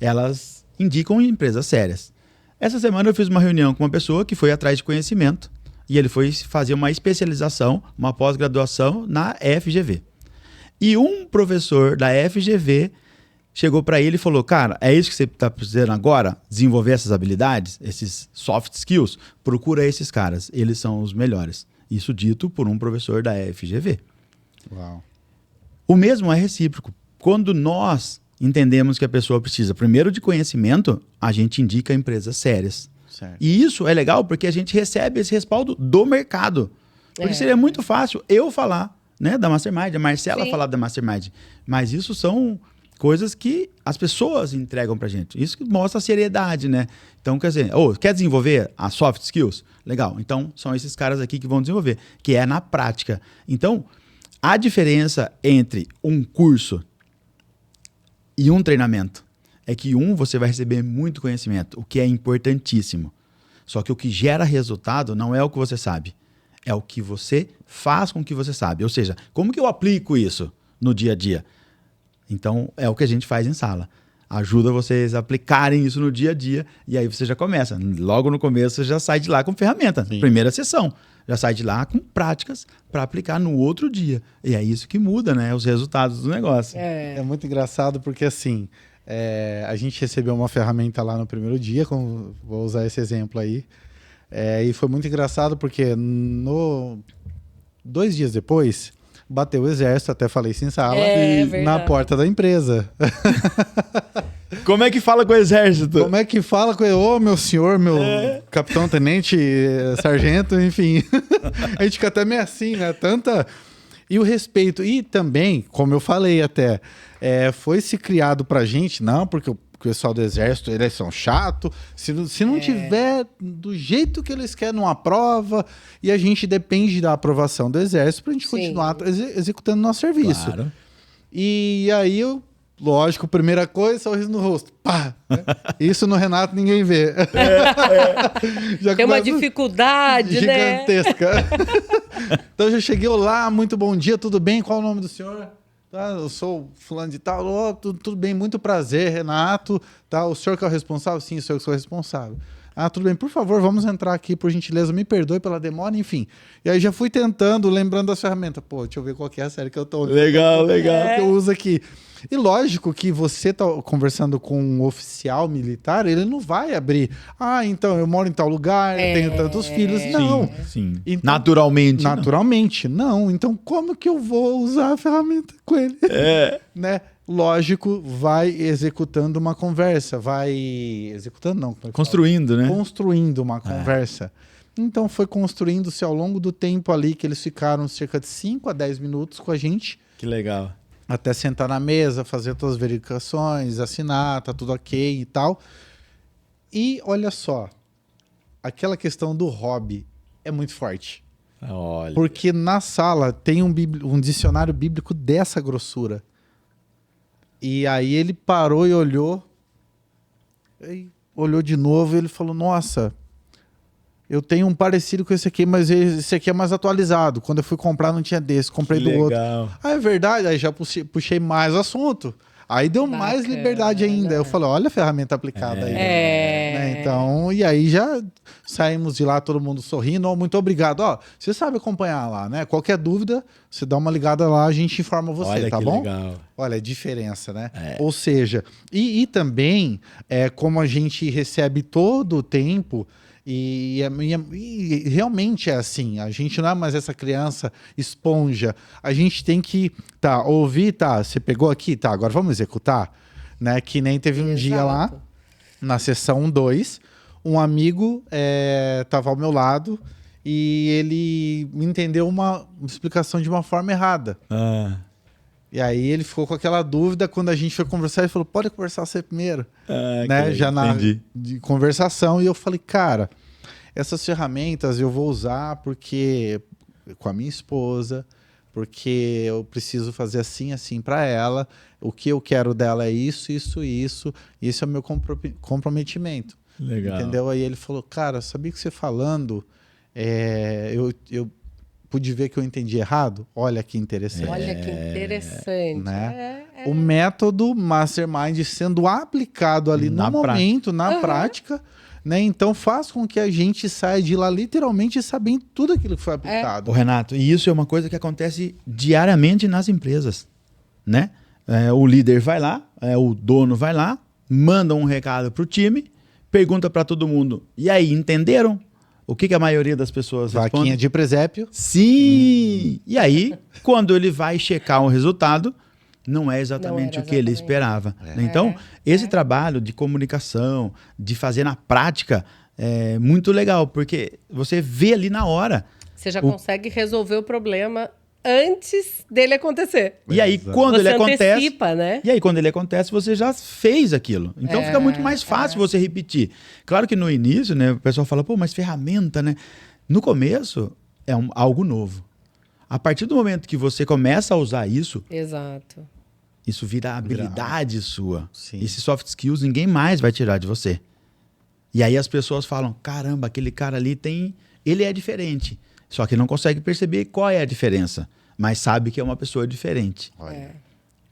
S2: elas indicam empresas sérias. Essa semana eu fiz uma reunião com uma pessoa que foi atrás de conhecimento e ele foi fazer uma especialização, uma pós-graduação na FGV. E um professor da FGV chegou para ele e falou, cara, é isso que você está precisando agora? Desenvolver essas habilidades, esses soft skills? Procura esses caras, eles são os melhores. Isso dito por um professor da FGV.
S1: Uau.
S2: O mesmo é recíproco. Quando nós entendemos que a pessoa precisa primeiro de conhecimento, a gente indica empresas sérias.
S1: Certo.
S2: E isso é legal porque a gente recebe esse respaldo do mercado. Porque seria muito fácil eu falar, né, da Mastermind, a Marcela falar da Mastermind. Mas isso são coisas que as pessoas entregam pra gente. Isso que mostra a seriedade, né? Então, quer dizer, quer desenvolver as soft skills? Legal. Então, são esses caras aqui que vão desenvolver, que é na prática. Então, a diferença entre um curso e um treinamento é que você vai receber muito conhecimento, o que é importantíssimo. Só que o que gera resultado não é o que você sabe, é o que você faz com o que você sabe. Ou seja, como que eu aplico isso no dia a dia? Então, é o que a gente faz em sala. Ajuda vocês a aplicarem isso no dia a dia e aí você já começa. Logo no começo, você já sai de lá com ferramenta. Sim. Primeira sessão. Já sai de lá com práticas para aplicar no outro dia. E é isso que muda, né? Os resultados do negócio.
S1: É muito engraçado porque, assim, a gente recebeu uma ferramenta lá no primeiro dia, vou usar esse exemplo aí, e foi muito engraçado porque 2 dias depois, bateu o exército, até falei isso em sala, na porta da empresa.
S2: Como é que fala com o exército?
S1: Como é que fala com ele? Ô, meu senhor, meu capitão, tenente, sargento, enfim. A gente fica até meio assim, né? E o respeito. E também, como eu falei até, foi se criado pra gente, não, porque o pessoal do exército, eles são chatos. Se não tiver do jeito que eles querem numa prova, e a gente depende da aprovação do exército pra gente
S4: Sim.
S1: continuar executando nosso serviço.
S2: Claro.
S1: E aí lógico, primeira coisa, sorriso no rosto. Pá! Né? Isso no Renato ninguém vê. Já
S4: Tem uma
S1: começa
S4: dificuldade, né?
S1: gigantesca. Então já cheguei lá, muito bom dia, tudo bem? Qual o nome do senhor? Tá, eu sou fulano de tal. Oh, tudo bem, muito prazer, Renato. Tá, o senhor que é o responsável? Sim, o senhor que sou responsável. Ah, tudo bem, por favor, vamos entrar aqui, por gentileza, me perdoe pela demora, enfim. E aí já fui tentando, lembrando das ferramentas. Pô, deixa eu ver qual que é a série que eu tô...
S2: Legal, legal.
S1: que eu uso aqui. E lógico que você tá conversando com um oficial militar, ele não vai abrir. Ah, então eu moro em tal lugar, eu tenho tantos filhos. Não.
S2: Sim.
S1: Então,
S2: Naturalmente.
S1: Naturalmente, não. Então como que eu vou usar a ferramenta com ele? Né? Lógico, vai executando uma conversa, vai executando não. como é que
S2: Construindo,
S1: fala?
S2: né?
S1: Construindo uma conversa. Então foi construindo-se ao longo do tempo ali que eles ficaram cerca de 5 a 10 minutos com a gente.
S2: Que legal.
S1: Até sentar na mesa, fazer todas as verificações, assinar, tá tudo ok e tal. E olha só, aquela questão do hobby é muito forte.
S2: Olha.
S1: Porque na sala tem um dicionário bíblico dessa grossura. E aí ele parou e olhou de novo e ele falou, nossa, eu tenho um parecido com esse aqui, mas esse aqui é mais atualizado. Quando eu fui comprar não tinha desse, comprei
S2: Que
S1: do outro.
S2: legal.
S1: Ah, é verdade, aí já puxei mais assunto. Aí deu mais
S4: Bacana.
S1: liberdade ainda. Eu falei, olha a ferramenta aplicada aí. Né? Então, e aí já saímos de lá, todo mundo sorrindo. Oh, muito obrigado. Ó, você sabe acompanhar lá, né? Qualquer dúvida, você dá uma ligada lá, a gente informa você,
S2: Olha
S1: tá
S2: que
S1: bom?
S2: legal.
S1: Olha, a diferença, né? Ou seja, e também, como a gente recebe todo o tempo, e realmente é assim, a gente não é mais essa criança esponja, a gente tem que, ouvir, você pegou aqui, agora vamos executar, né? Que nem teve um dia lá, na sessão 2, um amigo estava ao meu lado e ele me entendeu uma explicação de uma forma errada. E aí ele ficou com aquela dúvida, quando a gente foi conversar, ele falou, pode conversar você primeiro. Né? Já na de conversação. E eu falei, cara, essas ferramentas eu vou usar porque com a minha esposa, porque eu preciso fazer assim, assim para ela. O que eu quero dela é isso, isso, isso. Isso é o meu comprometimento.
S2: Legal.
S1: Entendeu? Aí ele falou, cara, sabia que você falando, eu pude ver que eu entendi errado? Olha que interessante.
S4: Olha que interessante.
S1: Né? O método Mastermind sendo aplicado ali no momento, na prática, né? Então faz com que a gente saia de lá literalmente sabendo tudo aquilo que foi aplicado.
S2: Ô, Renato, e isso é uma coisa que acontece diariamente nas empresas, né? O líder vai lá, o dono vai lá, manda um recado pro time, pergunta para todo mundo, e aí, entenderam? O que a maioria das pessoas responde?
S1: Vaquinha de presépio.
S2: Sim! E aí, quando ele vai checar o resultado, não é exatamente o que ele esperava. Então, esse trabalho de comunicação, de fazer na prática, é muito legal, porque você vê ali na hora.
S4: Você já consegue resolver o problema antes dele acontecer.
S2: E aí, quando
S4: Você
S2: ele acontece...
S4: antecipa, né?
S2: E aí, quando ele acontece, você já fez aquilo. Então, fica muito mais fácil você repetir. Claro que no início, né, o pessoal fala, pô, mas ferramenta, né? No começo, é algo novo. A partir do momento que você começa a usar isso,
S4: Exato.
S2: isso vira habilidade sua.
S1: Sim.
S2: Esse soft skills ninguém mais vai tirar de você. E aí as pessoas falam, caramba, aquele cara ali ele é diferente. Só que não consegue perceber qual é a diferença. Mas sabe que é uma pessoa diferente.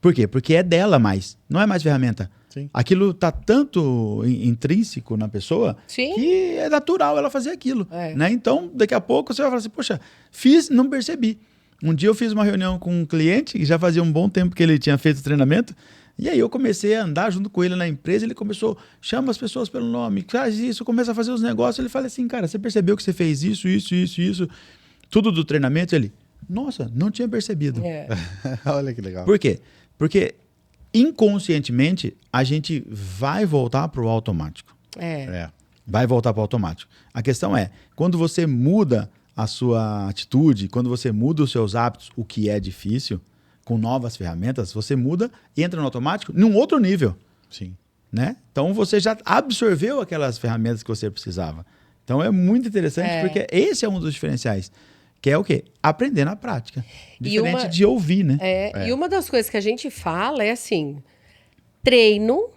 S2: Por quê? Porque é dela mais. Não é mais ferramenta.
S1: Sim.
S2: Aquilo tá tanto intrínseco na pessoa que é natural ela fazer aquilo. Né? Então, daqui a pouco você vai falar assim, poxa, fiz, não percebi. Um dia eu fiz uma reunião com um cliente, que já fazia um bom tempo que ele tinha feito o treinamento, e aí eu comecei a andar junto com ele na empresa, ele começou, chama as pessoas pelo nome, faz isso, começa a fazer os negócios, ele fala assim, cara, você percebeu que você fez isso, tudo do treinamento? Ele, nossa, não tinha percebido.
S1: Olha que legal.
S2: Por quê? Porque inconscientemente a gente vai voltar para o automático. Vai voltar para o automático. A questão é, quando você muda a sua atitude, quando você muda os seus hábitos, o que é difícil, com novas ferramentas, você muda, entra no automático num outro nível.
S1: Sim.
S2: né? Então você já absorveu aquelas ferramentas que você precisava. Então é muito interessante porque esse é um dos diferenciais. Que é o quê? Aprender na prática. Diferente de ouvir, né?
S4: E uma das coisas que a gente fala é assim, treino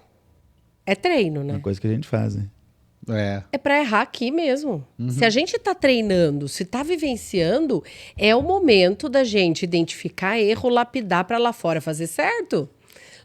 S4: é treino, né?
S2: Uma coisa que a gente faz, né?
S4: É pra errar aqui mesmo. Se a gente tá treinando, se tá vivenciando, é o momento da gente identificar erro, lapidar pra lá fora fazer certo.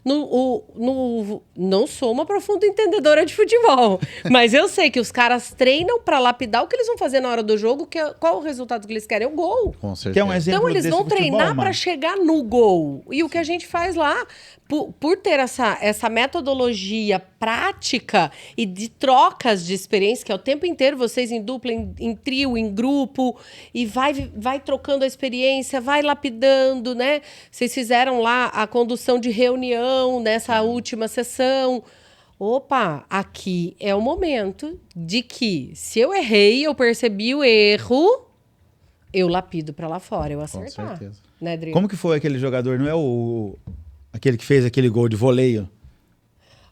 S4: Não sou uma profunda entendedora de futebol, mas eu sei que os caras treinam pra lapidar o que eles vão fazer na hora do jogo, qual o resultado que eles querem? O gol.
S1: Com certeza.
S2: Que é um exemplo
S4: Então eles
S2: desse
S4: vão
S2: futebol,
S4: treinar
S2: mano.
S4: para chegar no gol. E o que a gente faz lá, por ter essa metodologia prática e de trocas de experiência, que é o tempo inteiro vocês em dupla, em trio, em grupo, e vai trocando a experiência, vai lapidando, né? Vocês fizeram lá a condução de reunião nessa última sessão. Opa, aqui é o momento de que, se eu errei, eu percebi o erro, eu lapido pra lá fora, eu acertar.
S1: certeza.
S4: Né, Dri?
S2: Como que foi aquele jogador? Não é aquele que fez aquele gol de voleio?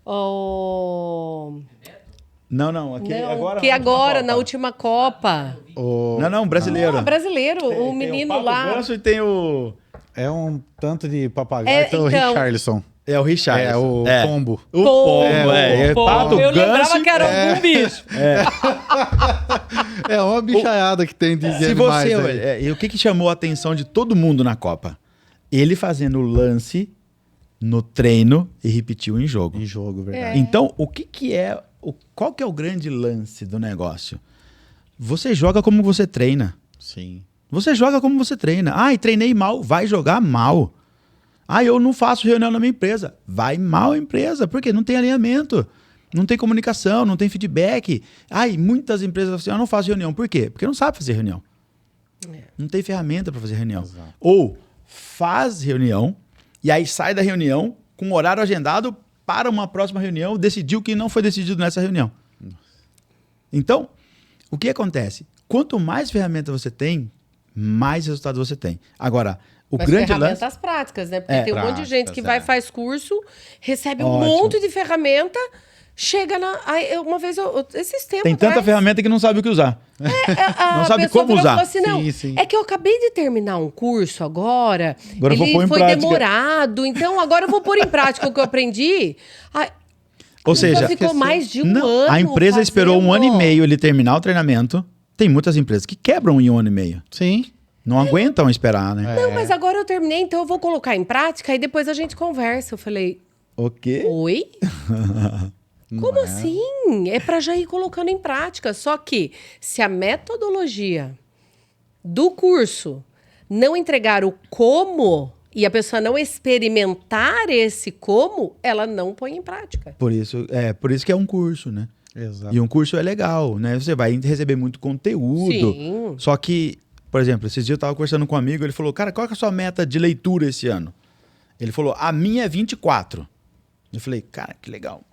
S2: Não. Aquele,
S4: Não,
S2: agora,
S4: que agora, na
S2: última
S4: última Copa.
S2: Não, brasileiro.
S4: Ah, brasileiro, o
S2: Tem
S4: menino
S2: Pato
S4: lá.
S2: Ganso e tem o...
S1: É um tanto de papagaio, tem o
S4: então-
S1: Richarlison.
S2: É o Richard.
S1: É o Pombo.
S2: O Pombo, é.
S4: Pombo.
S2: Pato
S4: Eu
S2: Ganso
S4: lembrava que era algum bicho.
S1: É uma bichaiada que tem de
S2: Se
S1: animais
S2: você...
S1: aí.
S2: E o que chamou a atenção de todo mundo na Copa? Ele fazendo o lance no treino e repetiu em jogo.
S1: Em jogo, verdade.
S2: Então, qual que é o grande lance do negócio? Você joga como você treina.
S1: Sim.
S2: Você joga como você treina. E treinei mal, vai jogar mal. Eu não faço reunião na minha empresa. Vai mal a empresa, porque não tem alinhamento, não tem comunicação, não tem feedback. Muitas empresas falam assim, eu não faço reunião. Por quê? Porque não sabe fazer reunião. Não tem ferramenta para fazer reunião.
S1: Exato.
S2: Ou faz reunião e aí sai da reunião com horário agendado para uma próxima reunião, decidiu que não foi decidido nessa reunião. Então, o que acontece? Quanto mais ferramenta você tem, mais resultado você tem. Agora, o
S4: Mas
S2: grande
S4: ferramentas
S2: lance...
S4: práticas, né? Porque tem um monte de gente que
S1: práticas,
S4: faz curso, recebe um
S2: Ótimo.
S4: monte de ferramenta, chega na... Uma vez, esses tempos
S2: Tem tanta
S4: atrás,
S2: ferramenta que não sabe o que usar.
S4: a
S2: Não sabe
S4: pessoa
S2: como
S4: virou e
S2: usar.
S4: falou assim, não,
S1: Sim, sim.
S4: é que eu acabei de terminar um curso agora
S2: Agora eu vou
S4: ele
S2: pôr em
S4: foi
S2: prática.
S4: demorado, então agora eu vou pôr em prática o que eu aprendi.
S2: Ou seja,
S4: ficou mais de um ano
S2: a empresa esperou um ano e
S4: fazendo.
S2: meio ele terminar o treinamento. Tem muitas empresas que quebram em um ano e meio.
S1: Sim.
S2: Não aguentam esperar, né?
S4: Não, mas agora eu terminei, então eu vou colocar em prática e depois a gente conversa. Eu falei,
S2: O quê?
S4: oi? Como assim? É para já ir colocando em prática. Só que se a metodologia do curso não entregar o como e a pessoa não experimentar esse como, ela não põe em prática.
S2: Por isso que é um curso, né?
S1: Exato.
S2: E um curso é legal, né? Você vai receber muito conteúdo.
S4: Sim.
S2: Só que, por exemplo, esses dias eu tava conversando com um amigo, ele falou, cara, qual que é a sua meta de leitura esse ano? Ele falou, a minha é 24. Eu falei, cara, que legal.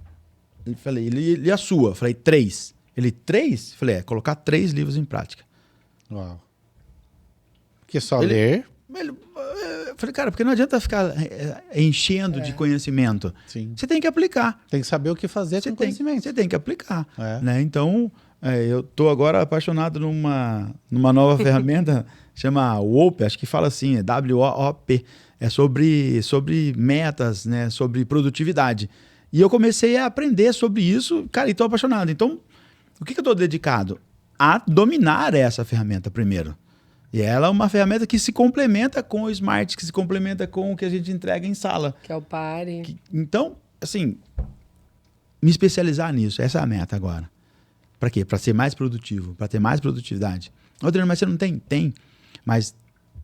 S2: Ele falei, e a sua? Eu falei, 3. Ele, 3? Eu falei, colocar 3 livros em prática.
S1: Uau. Porque só
S2: Ele-
S1: ler...
S2: Eu falei, cara, porque não adianta ficar enchendo de conhecimento.
S1: Sim.
S2: Você tem que aplicar.
S1: Tem que saber o que fazer com conhecimento.
S2: Você tem que aplicar.
S1: É.
S2: Né? Então, eu tô agora apaixonado numa nova ferramenta, chama WOP, acho que fala assim, é WOP. É sobre metas, né? Sobre produtividade. E eu comecei a aprender sobre isso, cara, e tô apaixonado. Então, o que eu tô dedicado? A dominar essa ferramenta primeiro. E ela é uma ferramenta que se complementa com o Smart, que se complementa com o que a gente entrega em sala.
S4: Que é o pare.
S2: Então, assim, me especializar nisso. Essa é a meta agora. Para quê? Para ser mais produtivo, para ter mais produtividade. Adriano, mas você não tem? Tem. Mas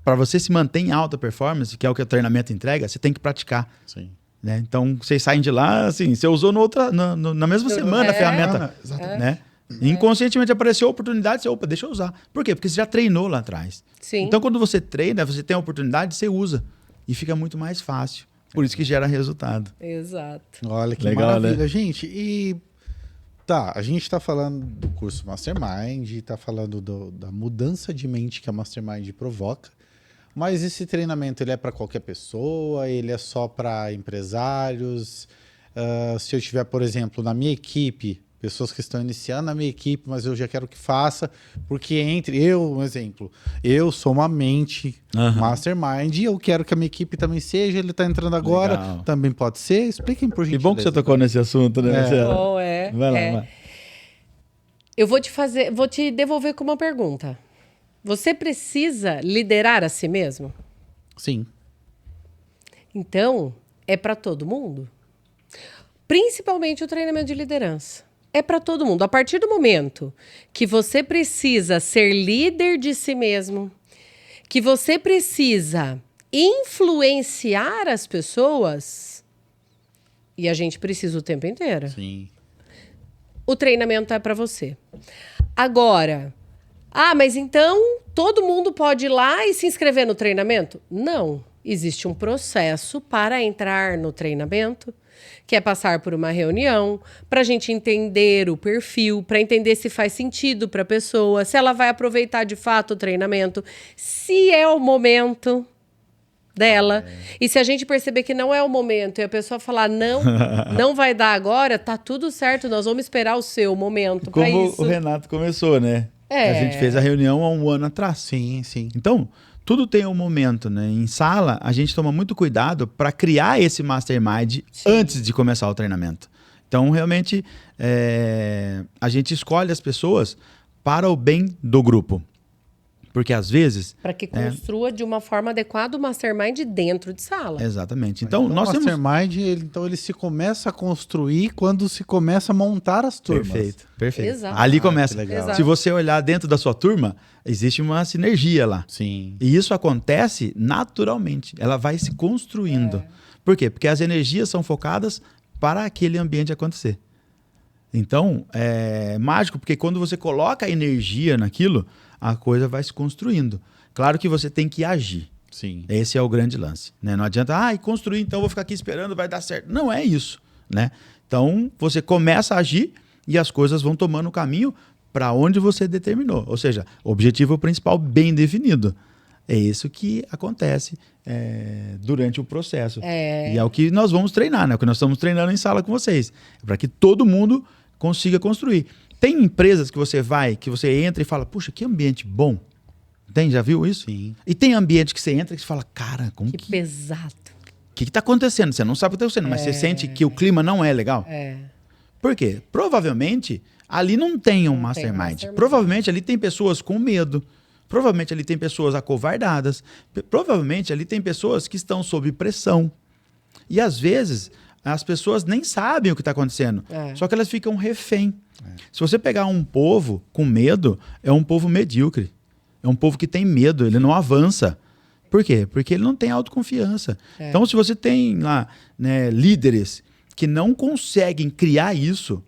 S2: para você se manter em alta performance, que é o que o treinamento entrega, você tem que praticar.
S1: Sim.
S2: Né? Então, vocês saem de lá, assim, você usou na mesma semana a ferramenta.
S1: Exatamente.
S2: Né? Inconscientemente apareceu a oportunidade, você, opa, deixa eu usar. Por quê? Porque você já treinou lá atrás.
S4: Sim.
S2: Então, quando você treina, você tem a oportunidade, você usa. E fica muito mais fácil. Por isso que gera resultado.
S4: Exato.
S1: Olha que
S2: Legal,
S1: maravilha,
S2: né?
S1: gente. E a gente tá falando do curso Mastermind, tá falando da mudança de mente que a Mastermind provoca. Mas esse treinamento, ele é para qualquer pessoa? Ele é só para empresários? Se eu tiver, por exemplo, na minha equipe, pessoas que estão iniciando na minha equipe, mas eu já quero que faça, porque um exemplo, eu sou uma mente mastermind e eu quero que a minha equipe também seja, ele está entrando agora,
S2: Legal.
S1: também pode ser, expliquem por
S2: Que
S1: gentileza.
S2: bom que você tocou nesse assunto, né, Marcelo?
S4: Bom,
S2: Vai lá, vai.
S4: Eu vou te devolver com uma pergunta. Você precisa liderar a si mesmo?
S1: Sim.
S4: Então, é para todo mundo? Principalmente o treinamento de liderança. É para todo mundo. A partir do momento que você precisa ser líder de si mesmo, que você precisa influenciar as pessoas, e a gente precisa o tempo inteiro,
S1: Sim.
S4: o treinamento é para você. Agora, mas então todo mundo pode ir lá e se inscrever no treinamento? Não. Existe um processo para entrar no treinamento, que é passar por uma reunião, para a gente entender o perfil, para entender se faz sentido para a pessoa, se ela vai aproveitar de fato o treinamento, se é o momento dela. E se a gente perceber que não é o momento e a pessoa falar não vai dar agora, tá tudo certo, nós vamos esperar o seu momento para
S2: Como
S4: isso.
S2: o Renato começou, né? A gente fez a reunião há um ano atrás.
S1: Sim, sim.
S2: Então, tudo tem um momento, né? Em sala, a gente toma muito cuidado para criar esse mastermind antes de começar o treinamento. Então, realmente, a gente escolhe as pessoas para o bem do grupo. Porque, às vezes...
S4: Para que construa de uma forma adequada o mastermind dentro de sala.
S2: Exatamente. Então,
S1: O
S2: nós temos...
S1: mastermind, ele se começa a construir quando se começa a montar as turmas.
S2: Perfeito.
S4: Exato.
S2: Ali começa.
S1: que legal.
S4: Exato.
S2: Se você olhar dentro da sua turma, existe uma sinergia lá.
S1: Sim.
S2: E isso acontece naturalmente. Ela vai se construindo. Por quê? Porque as energias são focadas para aquele ambiente acontecer. Então, é mágico, porque quando você coloca a energia naquilo, a coisa vai se construindo. Claro que você tem que agir.
S1: Sim.
S2: Esse é o grande lance, né? Não adianta, construir, então vou ficar aqui esperando, vai dar certo. Não é isso, né? Então, você começa a agir e as coisas vão tomando o caminho para onde você determinou. Ou seja, objetivo principal bem definido. É isso que acontece durante o processo. E é o que nós vamos treinar, né? O que nós estamos treinando em sala com vocês. É para que todo mundo consiga construir. Tem empresas que você vai, que você entra e fala, puxa, que ambiente bom. Tem? Já viu isso?
S1: Sim.
S2: E tem ambiente que você entra e você fala, cara, como
S4: Que pesado.
S2: o que está acontecendo? Você não sabe o que está acontecendo, mas você sente que o clima não é legal. Por quê? Provavelmente ali não tem um mastermind. Provavelmente ali tem pessoas com medo. Provavelmente ali tem pessoas acovardadas. Provavelmente ali tem pessoas que estão sob pressão. E às vezes as pessoas nem sabem o que está acontecendo. Só que elas ficam refém. Se você pegar um povo com medo, é um povo medíocre. É um povo que tem medo, ele não avança. Por quê? Porque ele não tem autoconfiança. Então, se você tem lá, né, líderes que não conseguem criar isso,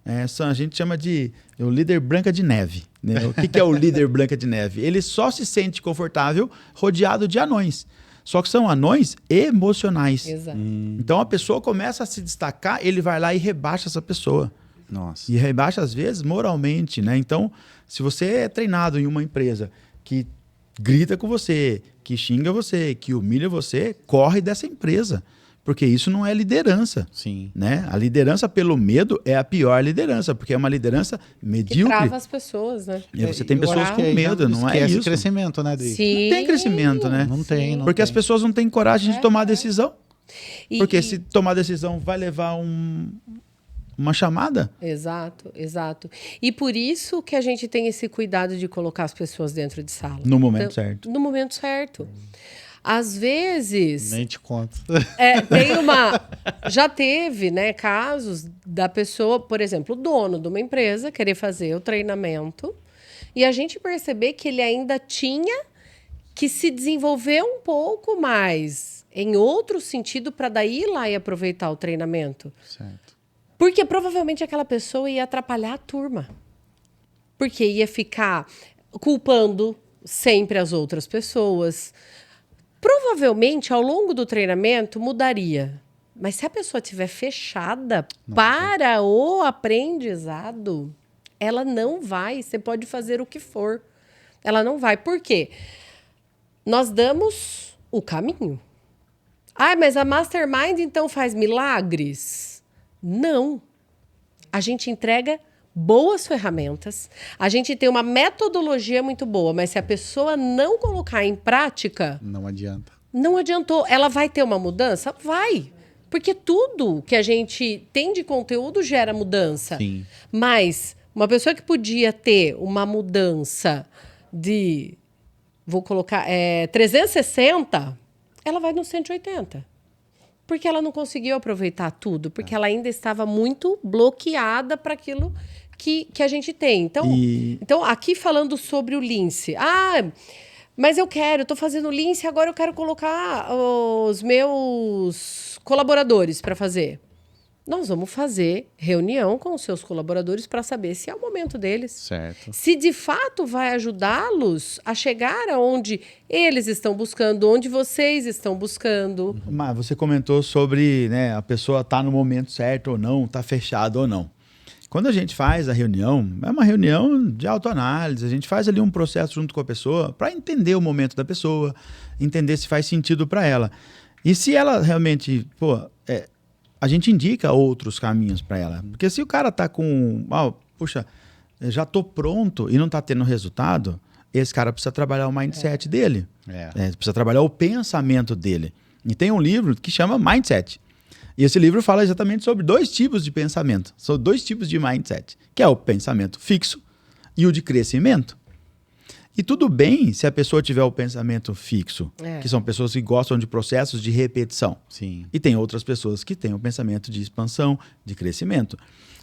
S2: a gente chama de o líder Branca de Neve. Né? O que é o líder Branca de Neve? Ele só se sente confortável rodeado de anões. Só que são anões emocionais.
S4: Exato.
S2: Então, a pessoa começa a se destacar, ele vai lá e rebaixa essa pessoa.
S1: Nossa.
S2: E rebaixa, às vezes, moralmente, né? Então, se você é treinado em uma empresa que grita com você, que xinga você, que humilha você, corre dessa empresa. Porque isso não é liderança.
S1: Sim.
S2: Né? A liderança pelo medo é a pior liderança, porque é uma liderança
S4: Que
S2: medíocre.
S4: trava as pessoas, né?
S2: E você tem
S1: Eu
S2: pessoas
S1: acho
S2: com
S1: que aí
S2: medo, não é
S1: esquece
S2: isso.
S1: crescimento, né, Dri?
S4: Sim.
S2: Não tem crescimento, né?
S1: Não tem, não
S2: Porque
S1: tem.
S2: as pessoas não têm coragem de tomar decisão.
S4: E-
S2: Porque
S4: e-
S2: se tomar decisão vai levar uma chamada.
S4: Exato, exato. E por isso que a gente tem esse cuidado de colocar as pessoas dentro de sala.
S2: No momento certo.
S4: No momento certo. Às vezes,
S1: Nem te conto.
S4: tem uma... Já teve, né, casos da pessoa, por exemplo, o dono de uma empresa querer fazer o treinamento e a gente perceber que ele ainda tinha que se desenvolver um pouco mais em outro sentido para daí ir lá e aproveitar o treinamento.
S1: Certo.
S4: Porque provavelmente aquela pessoa ia atrapalhar a turma. Porque ia ficar culpando sempre as outras pessoas. Provavelmente, ao longo do treinamento, mudaria. Mas se a pessoa estiver fechada para o aprendizado, ela não vai. Você pode fazer o que for. Ela não vai. Por quê? Nós damos o caminho. Mas a Mastermind, então, faz milagres? Não. A gente entrega boas ferramentas, a gente tem uma metodologia muito boa, mas se a pessoa não colocar em prática,
S1: Não adianta.
S4: não adiantou. Ela vai ter uma mudança? Vai. Porque tudo que a gente tem de conteúdo gera mudança.
S1: Sim.
S4: Mas uma pessoa que podia ter uma mudança de, vou colocar, 360, ela vai no 180. Porque ela não conseguiu aproveitar tudo, porque ela ainda estava muito bloqueada para aquilo que a gente tem. Então, aqui falando sobre o Lince. Mas eu estou fazendo Lince, agora eu quero colocar os meus colaboradores para fazer. Nós vamos fazer reunião com os seus colaboradores para saber se é o momento deles.
S1: Certo.
S4: Se de fato vai ajudá-los a chegar aonde eles estão buscando, onde vocês estão buscando.
S2: Mas você comentou sobre, né, a pessoa tá no momento certo ou não, tá fechado ou não. Quando a gente faz a reunião, é uma reunião de autoanálise, a gente faz ali um processo junto com a pessoa para entender o momento da pessoa, entender se faz sentido para ela. E se ela realmente, a gente indica outros caminhos para ela. Porque se o cara tá com, puxa, já tô pronto e não tá tendo resultado, esse cara precisa trabalhar o mindset dele. Precisa trabalhar o pensamento dele. E tem um livro que chama Mindset. E esse livro fala exatamente sobre 2 tipos de pensamento. São 2 tipos de mindset, que é o pensamento fixo e o de crescimento. E tudo bem se a pessoa tiver o pensamento fixo, que são pessoas que gostam de processos de repetição.
S1: Sim.
S2: E tem outras pessoas que têm o pensamento de expansão, de crescimento.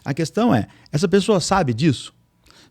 S2: A questão é, essa pessoa sabe disso?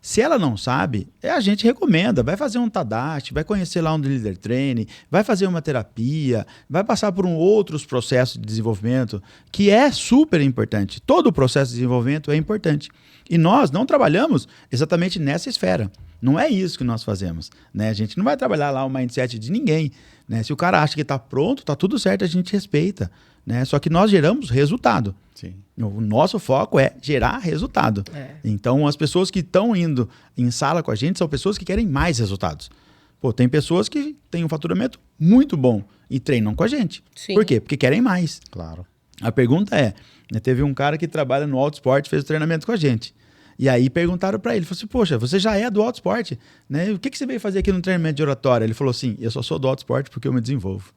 S2: Se ela não sabe, a gente recomenda, vai fazer um Tadashi, vai conhecer lá um Leader Training, vai fazer uma terapia, vai passar por outros processos de desenvolvimento, que é super importante. Todo o processo de desenvolvimento é importante. E nós não trabalhamos exatamente nessa esfera. Não é isso que nós fazemos, né? A gente não vai trabalhar lá o mindset de ninguém, né? Se o cara acha que está pronto, está tudo certo, a gente respeita, né? Só que nós geramos resultado.
S1: Sim.
S2: O nosso foco é gerar resultado. Então, as pessoas que estão indo em sala com a gente são pessoas que querem mais resultados. Tem pessoas que têm um faturamento muito bom e treinam com a gente.
S4: Sim.
S2: Por quê? Porque querem mais.
S1: Claro.
S2: A pergunta é, teve um cara que trabalha no Auto Esporte, fez o treinamento com a gente. E aí perguntaram para ele, falou assim, poxa, você já é do Auto Esporte, né? O que você veio fazer aqui no treinamento de oratória? Ele falou assim, eu só sou do Auto Esporte porque eu me desenvolvo.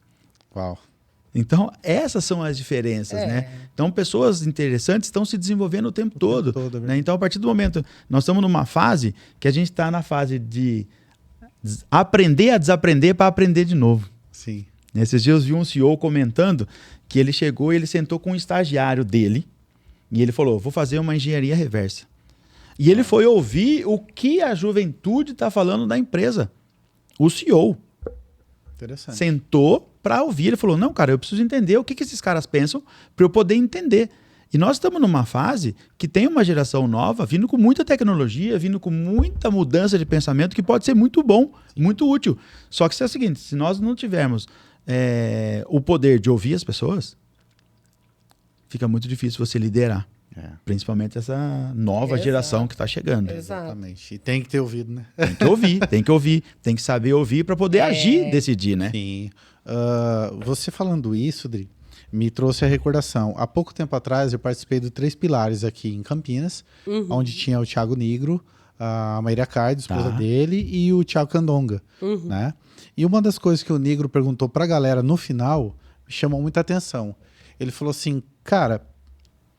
S1: Uau.
S2: Então, essas são as diferenças, né? Então, pessoas interessantes estão se desenvolvendo o tempo todo. Né? Então, a partir do momento... Nós estamos numa fase que a gente está na fase de aprender a desaprender para aprender de novo.
S1: Sim.
S2: Nesses dias, eu vi um CEO comentando que ele chegou e ele sentou com um estagiário dele e ele falou, vou fazer uma engenharia reversa. E ele foi ouvir o que a juventude está falando da empresa. O CEO.
S1: Interessante.
S2: Sentou para ouvir. Ele falou, não, cara, eu preciso entender o que esses caras pensam para eu poder entender. E nós estamos numa fase que tem uma geração nova vindo com muita tecnologia, vindo com muita mudança de pensamento que pode ser muito bom, muito útil. Só que é o seguinte, se nós não tivermos o poder de ouvir as pessoas, fica muito difícil você liderar. Principalmente essa nova geração que está chegando.
S1: Exatamente. E tem que ter ouvido, né?
S2: Tem que ouvir, tem que saber ouvir para poder agir, decidir, né?
S1: Sim. Você falando isso, Dri, me trouxe a recordação. Há pouco tempo atrás eu participei do 3 Pilares aqui em Campinas, onde tinha o Thiago Nigro, a Maíra Cardo, esposa dele, e o Thiago Candonga, né? E uma das coisas que o Nigro perguntou pra galera no final me chamou muita atenção. Ele falou assim, cara,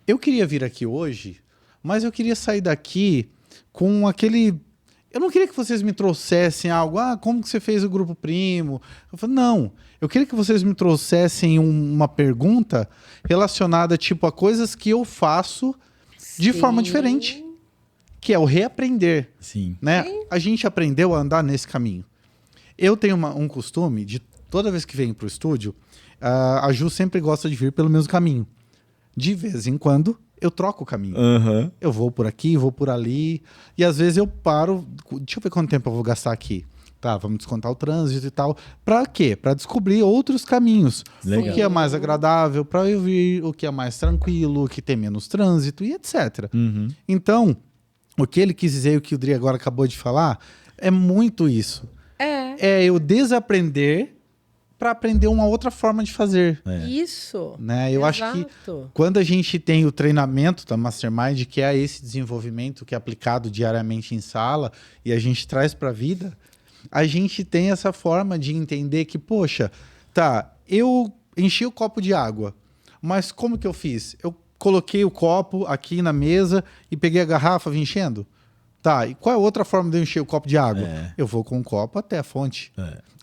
S1: eu queria vir aqui hoje, mas eu queria sair daqui com aquele... Eu não queria que vocês me trouxessem algo, como que você fez o Grupo Primo? Eu falei, não, eu queria que vocês me trouxessem uma pergunta relacionada, tipo, a coisas que eu faço de forma diferente, que é o reaprender.
S2: Sim.
S1: Né? A gente aprendeu a andar nesse caminho. Eu tenho um costume de, toda vez que venho pro estúdio, a Ju sempre gosta de vir pelo mesmo caminho. De vez em quando, eu troco o caminho. Eu vou por aqui, vou por ali. E às vezes eu paro. Deixa eu ver quanto tempo eu vou gastar aqui. Tá, vamos descontar o trânsito e tal. Pra quê? Pra descobrir outros caminhos.
S2: Legal.
S1: O que é mais agradável pra eu vir, o que é mais tranquilo, o que tem menos trânsito e etc. Então, o que ele quis dizer e o que o Dri agora acabou de falar é muito isso. É eu desaprender para aprender uma outra forma de fazer.
S4: Isso.
S1: Né? Eu acho que
S4: Exato.
S1: quando a gente tem o treinamento da Mastermind, que é esse desenvolvimento que é aplicado diariamente em sala e a gente traz para a vida, a gente tem essa forma de entender que, poxa, tá, eu enchi o copo de água, mas como que eu fiz? Eu coloquei o copo aqui na mesa e peguei a garrafa, vim enchendo? Tá, e qual é a outra forma de eu encher o copo de água? Eu vou com o copo até a fonte.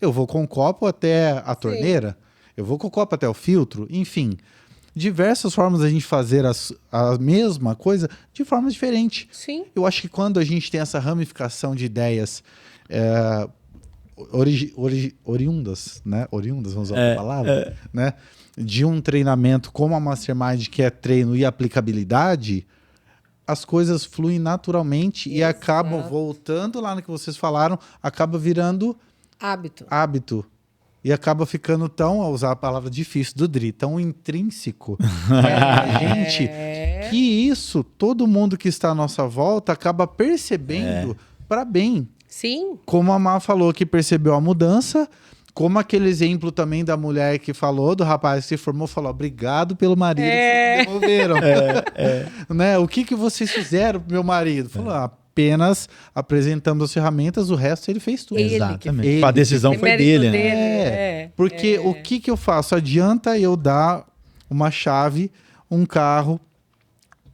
S1: Eu vou com o copo até a torneira. Eu vou com o copo até o filtro. Enfim, diversas formas da gente fazer a mesma coisa de formas diferentes.
S4: Sim.
S1: Eu acho que quando a gente tem essa ramificação de ideias oriundas, né? Oriundas, vamos usar a palavra, né? De um treinamento como a Mastermind, que é treino e aplicabilidade, as coisas fluem naturalmente e acabam voltando lá no que vocês falaram, acaba virando hábito. E acaba ficando tão, a usar a palavra difícil do Dri, tão intrínseco a gente, que isso, todo mundo que está à nossa volta acaba percebendo para bem.
S4: Sim.
S1: Como a Má falou que percebeu a mudança, como aquele exemplo também da mulher que falou, do rapaz que se formou, falou, obrigado pelo marido que vocês devolveram. Né? O que vocês fizeram pro meu marido? Falou, apenas apresentamos as ferramentas, o resto ele fez tudo.
S2: Exatamente. A decisão foi dele, né?
S1: Porque o que eu faço? Adianta eu dar uma chave, um carro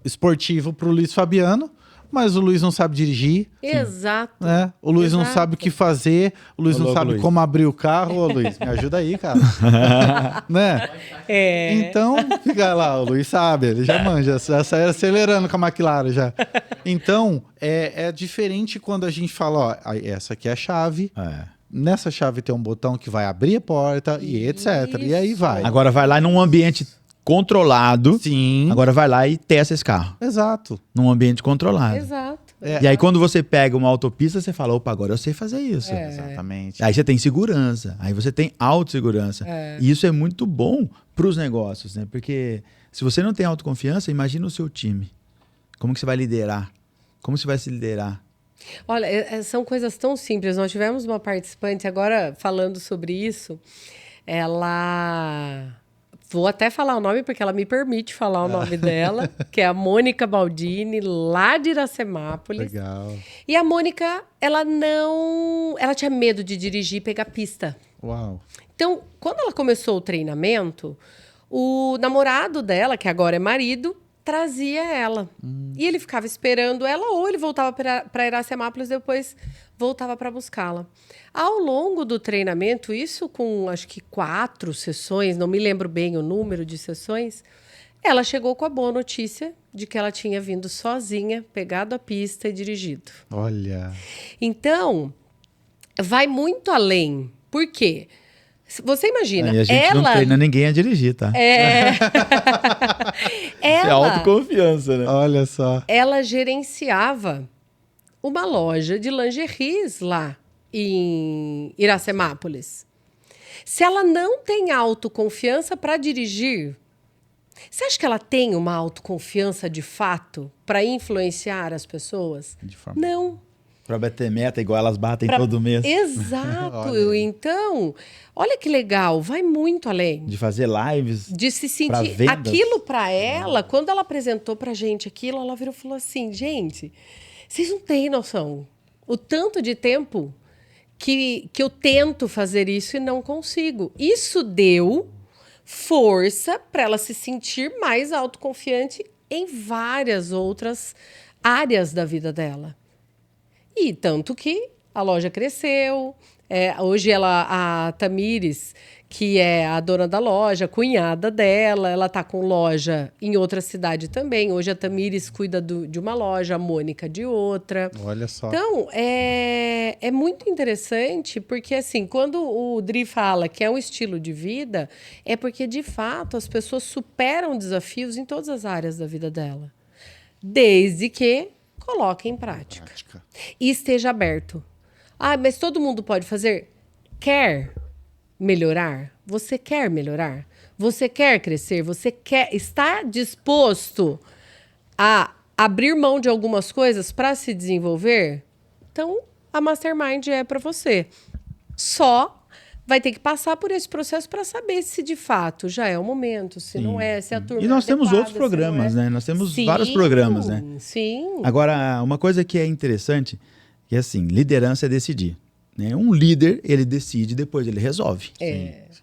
S1: esportivo pro Luiz Fabiano, mas o Luiz não sabe dirigir.
S4: Exato.
S1: Né? O Luiz não sabe o que fazer, o Luiz não sabe como abrir o carro. Ô, Luiz, me ajuda aí, cara. Né? Então, fica lá, o Luiz sabe, ele já manja, já sai acelerando com a McLaren já. Então, é diferente quando a gente fala, ó, essa aqui é a chave. Nessa chave tem um botão que vai abrir a porta e etc. E aí vai.
S2: Agora vai lá num ambiente controlado.
S1: Sim.
S2: Agora vai lá e testa esse carro.
S1: Exato.
S2: Num ambiente controlado.
S4: Exato.
S2: E aí quando você pega uma autopista, você fala, opa, agora eu sei fazer isso.
S1: Exatamente.
S2: Aí você tem segurança, aí você tem autossegurança. E isso é muito bom para os negócios, né? Porque se você não tem autoconfiança, imagina o seu time. Como que você vai liderar? Como você vai se liderar?
S4: Olha, são coisas tão simples. Nós tivemos uma participante agora falando sobre isso. Ela... Vou até falar o nome, porque ela me permite falar o nome dela, que é a Mônica Baldini, lá de Iracemápolis.
S1: Legal.
S4: E a Mônica, ela tinha medo de dirigir e pegar pista.
S1: Uau.
S4: Então, quando ela começou o treinamento, o namorado dela, que agora é marido, trazia ela. E ele ficava esperando ela, ou ele voltava para Iracemápolis, depois voltava para buscá-la. Ao longo do treinamento, isso com acho que 4 sessões, não me lembro bem o número de sessões, ela chegou com a boa notícia de que ela tinha vindo sozinha, pegado a pista e dirigido.
S1: Olha.
S4: Então, vai muito além. Por quê? Você imagina,
S2: E a gente não treina ninguém a dirigir, tá? É autoconfiança, né?
S1: Olha só.
S4: Ela gerenciava uma loja de lingeries lá em Iracemápolis. Se ela não tem autoconfiança para dirigir, você acha que ela tem uma autoconfiança de fato para influenciar as pessoas? Não.
S2: Para bater meta, igual elas batem todo mês.
S4: Exato. Então, olha que legal, vai muito além.
S2: De fazer lives.
S4: De se sentir aquilo para ela, quando ela apresentou pra gente aquilo, ela virou e falou assim: gente, vocês não têm noção o tanto de tempo que eu tento fazer isso e não consigo. Isso deu força para ela se sentir mais autoconfiante em várias outras áreas da vida dela. E tanto que a loja cresceu. Hoje a Tamires, que é a dona da loja, cunhada dela, ela está com loja em outra cidade também. Hoje a Tamires cuida de uma loja, a Mônica de outra.
S1: Olha só.
S4: Então, é muito interessante, porque assim, quando o Dri fala que é um estilo de vida, é porque, de fato, as pessoas superam desafios em todas as áreas da vida dela. Desde que coloquem em prática. E esteja aberto. Ah, mas todo mundo pode fazer? Quer melhorar? Você quer melhorar? Você quer crescer? Você está disposto a abrir mão de algumas coisas para se desenvolver? Então, a Mastermind é para você. Só vai ter que passar por esse processo para saber se de fato já é o momento, se não é, se a turma
S2: E nós temos
S4: adequada,
S2: outros programas,
S4: se não é.
S2: né? Nós temos
S4: Sim,
S2: vários programas, né?
S4: Sim.
S2: Agora, uma coisa que é interessante é assim, liderança é decidir. Né? Um líder, ele decide, depois ele resolve.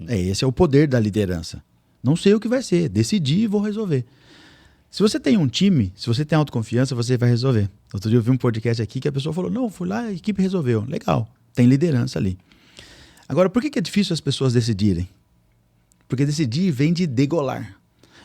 S2: Esse é o poder da liderança. Não sei o que vai ser, decidi e vou resolver. Se você tem um time, se você tem autoconfiança, você vai resolver. Outro dia eu vi um podcast aqui que a pessoa falou, não, fui lá, a equipe resolveu. Legal, tem liderança ali. Agora, por que é difícil as pessoas decidirem? Porque decidir vem de degolar.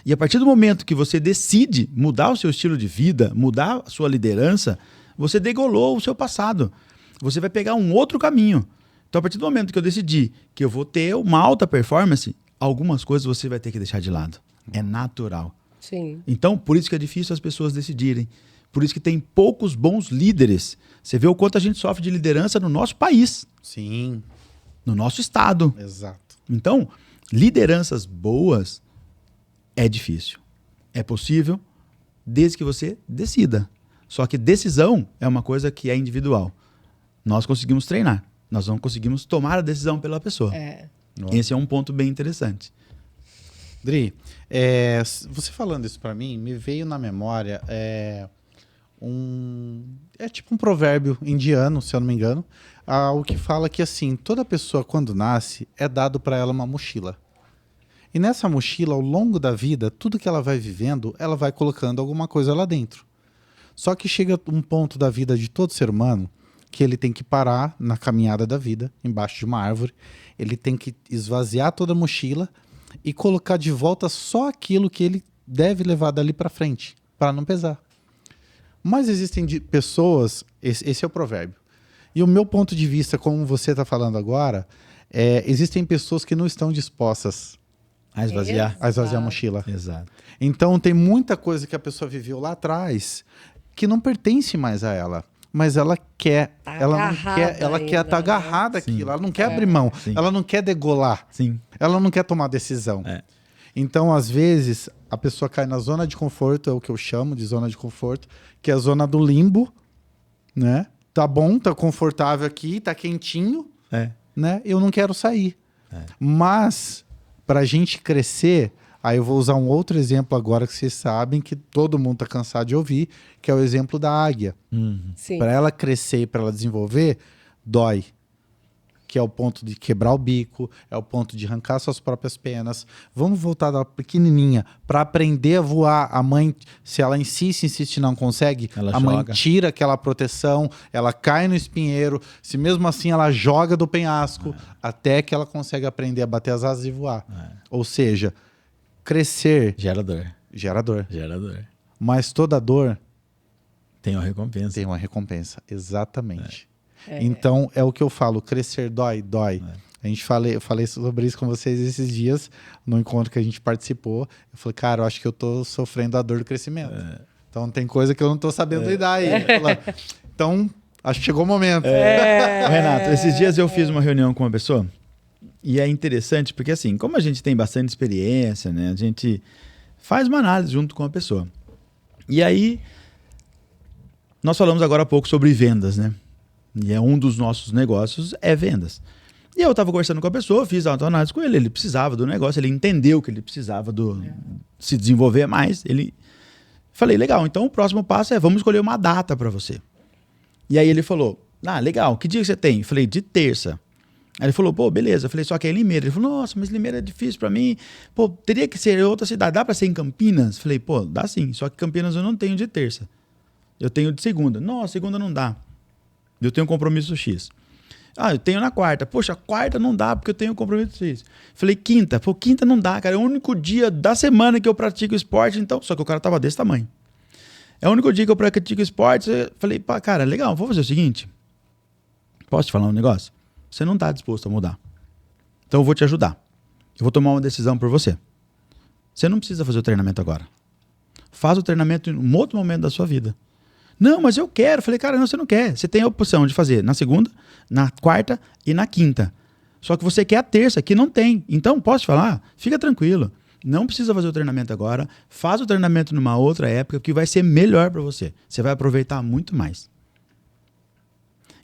S2: E a partir do momento que você decide mudar o seu estilo de vida, mudar a sua liderança, você degolou o seu passado. Você vai pegar um outro caminho. Então, a partir do momento que eu decidi que eu vou ter uma alta performance, algumas coisas você vai ter que deixar de lado. É natural.
S4: Sim.
S2: Então, por isso que é difícil as pessoas decidirem. Por isso que tem poucos bons líderes. Você vê o quanto a gente sofre de liderança no nosso país,
S1: Sim,
S2: no nosso estado.
S1: exato.
S2: Então, lideranças boas é difícil. É possível desde que você decida. Só que decisão é uma coisa que é individual. Nós conseguimos treinar. Nós não conseguimos tomar a decisão pela pessoa. Esse é um ponto bem interessante.
S1: Dri, você falando isso pra mim, me veio na memória tipo um provérbio indiano, se eu não me engano, o que fala que assim, toda pessoa quando nasce é dado pra ela uma mochila. E nessa mochila, ao longo da vida, tudo que ela vai vivendo, ela vai colocando alguma coisa lá dentro. Só que chega um ponto da vida de todo ser humano que ele tem que parar na caminhada da vida, embaixo de uma árvore, ele tem que esvaziar toda a mochila e colocar de volta só aquilo que ele deve levar dali para frente, para não pesar. Mas existem pessoas, esse é o provérbio. E o meu ponto de vista, como você está falando agora, existem pessoas que não estão dispostas
S2: A esvaziar?
S1: a esvaziar a mochila.
S2: Exato.
S1: Então tem muita coisa que a pessoa viveu lá atrás que não pertence mais a ela. Mas ela quer,
S4: Tá
S1: ela não
S4: agarrada
S1: quer, ela quer
S4: ainda,
S1: estar agarrada
S2: Sim.
S1: àquilo, ela não quer abrir mão,
S2: Sim.
S1: ela não quer degolar,
S2: Sim.
S1: ela não quer tomar decisão. Então, às vezes, a pessoa cai na zona de conforto, é o que eu chamo de zona de conforto, que é a zona do limbo, né? Tá bom, tá confortável aqui, tá quentinho, né? Eu não quero sair. Mas, pra gente crescer, aí eu vou usar um outro exemplo agora que vocês sabem, que todo mundo tá cansado de ouvir, que é o exemplo da águia.
S4: Sim.
S1: Para ela crescer e para ela desenvolver, dói. Que é o ponto de quebrar o bico, é o ponto de arrancar suas próprias penas. Vamos voltar da pequenininha para aprender a voar. A mãe, se ela insiste e não consegue,
S2: Ela
S1: a mãe
S2: joga.
S1: tira aquela proteção, ela cai no espinheiro. Se mesmo assim ela joga do penhasco, até que ela consegue aprender a bater as asas e voar. Ou seja, crescer
S2: Gera dor.
S1: gera dor.
S2: Gera dor.
S1: Mas toda dor
S2: Tem uma recompensa.
S1: tem uma recompensa. Exatamente. Então, é o que eu falo, crescer dói. Eu falei sobre isso com vocês esses dias, no encontro que a gente participou. Eu falei, cara, eu acho que eu tô sofrendo a dor do crescimento. Então, tem coisa que eu não tô sabendo lidar aí. Então, acho que chegou o momento.
S2: Renato, esses dias eu fiz uma reunião com uma pessoa e é interessante porque, assim, como a gente tem bastante experiência, né, a gente faz uma análise junto com a pessoa. E aí, nós falamos agora há pouco sobre vendas, né? E um dos nossos negócios é vendas. E eu estava conversando com a pessoa, fiz a autoanálise com ele, ele precisava do negócio, ele entendeu que ele precisava se desenvolver mais. Falei, legal, então o próximo passo é vamos escolher uma data para você. E aí ele falou, legal, que dia que você tem? Eu falei, de terça. Aí ele falou, pô, beleza. Eu falei, só que é em Limeira. Ele falou, nossa, mas Limeira é difícil para mim. Pô, teria que ser em outra cidade, dá para ser em Campinas? Eu falei, pô, dá sim, só que Campinas eu não tenho de terça. Eu tenho de segunda. Não, segunda não dá. Eu tenho um compromisso X. Eu tenho na quarta. Poxa, quarta não dá porque eu tenho um compromisso X. Falei, quinta. Pô, quinta não dá, cara. É o único dia da semana que eu pratico esporte, então. Só que o cara tava desse tamanho. É o único dia que eu pratico esporte. Falei, pá, cara, legal, vou fazer o seguinte. Posso te falar um negócio? Você não tá disposto a mudar. Então eu vou te ajudar. Eu vou tomar uma decisão por você. Você não precisa fazer o treinamento agora. Faz o treinamento em um outro momento da sua vida. Não, mas eu quero. Falei, cara, não, você não quer. Você tem a opção de fazer na segunda, na quarta e na quinta. Só que você quer a terça, que não tem. Então, posso te falar? Fica tranquilo. Não precisa fazer o treinamento agora. Faz o treinamento numa outra época que vai ser melhor para você. Você vai aproveitar muito mais.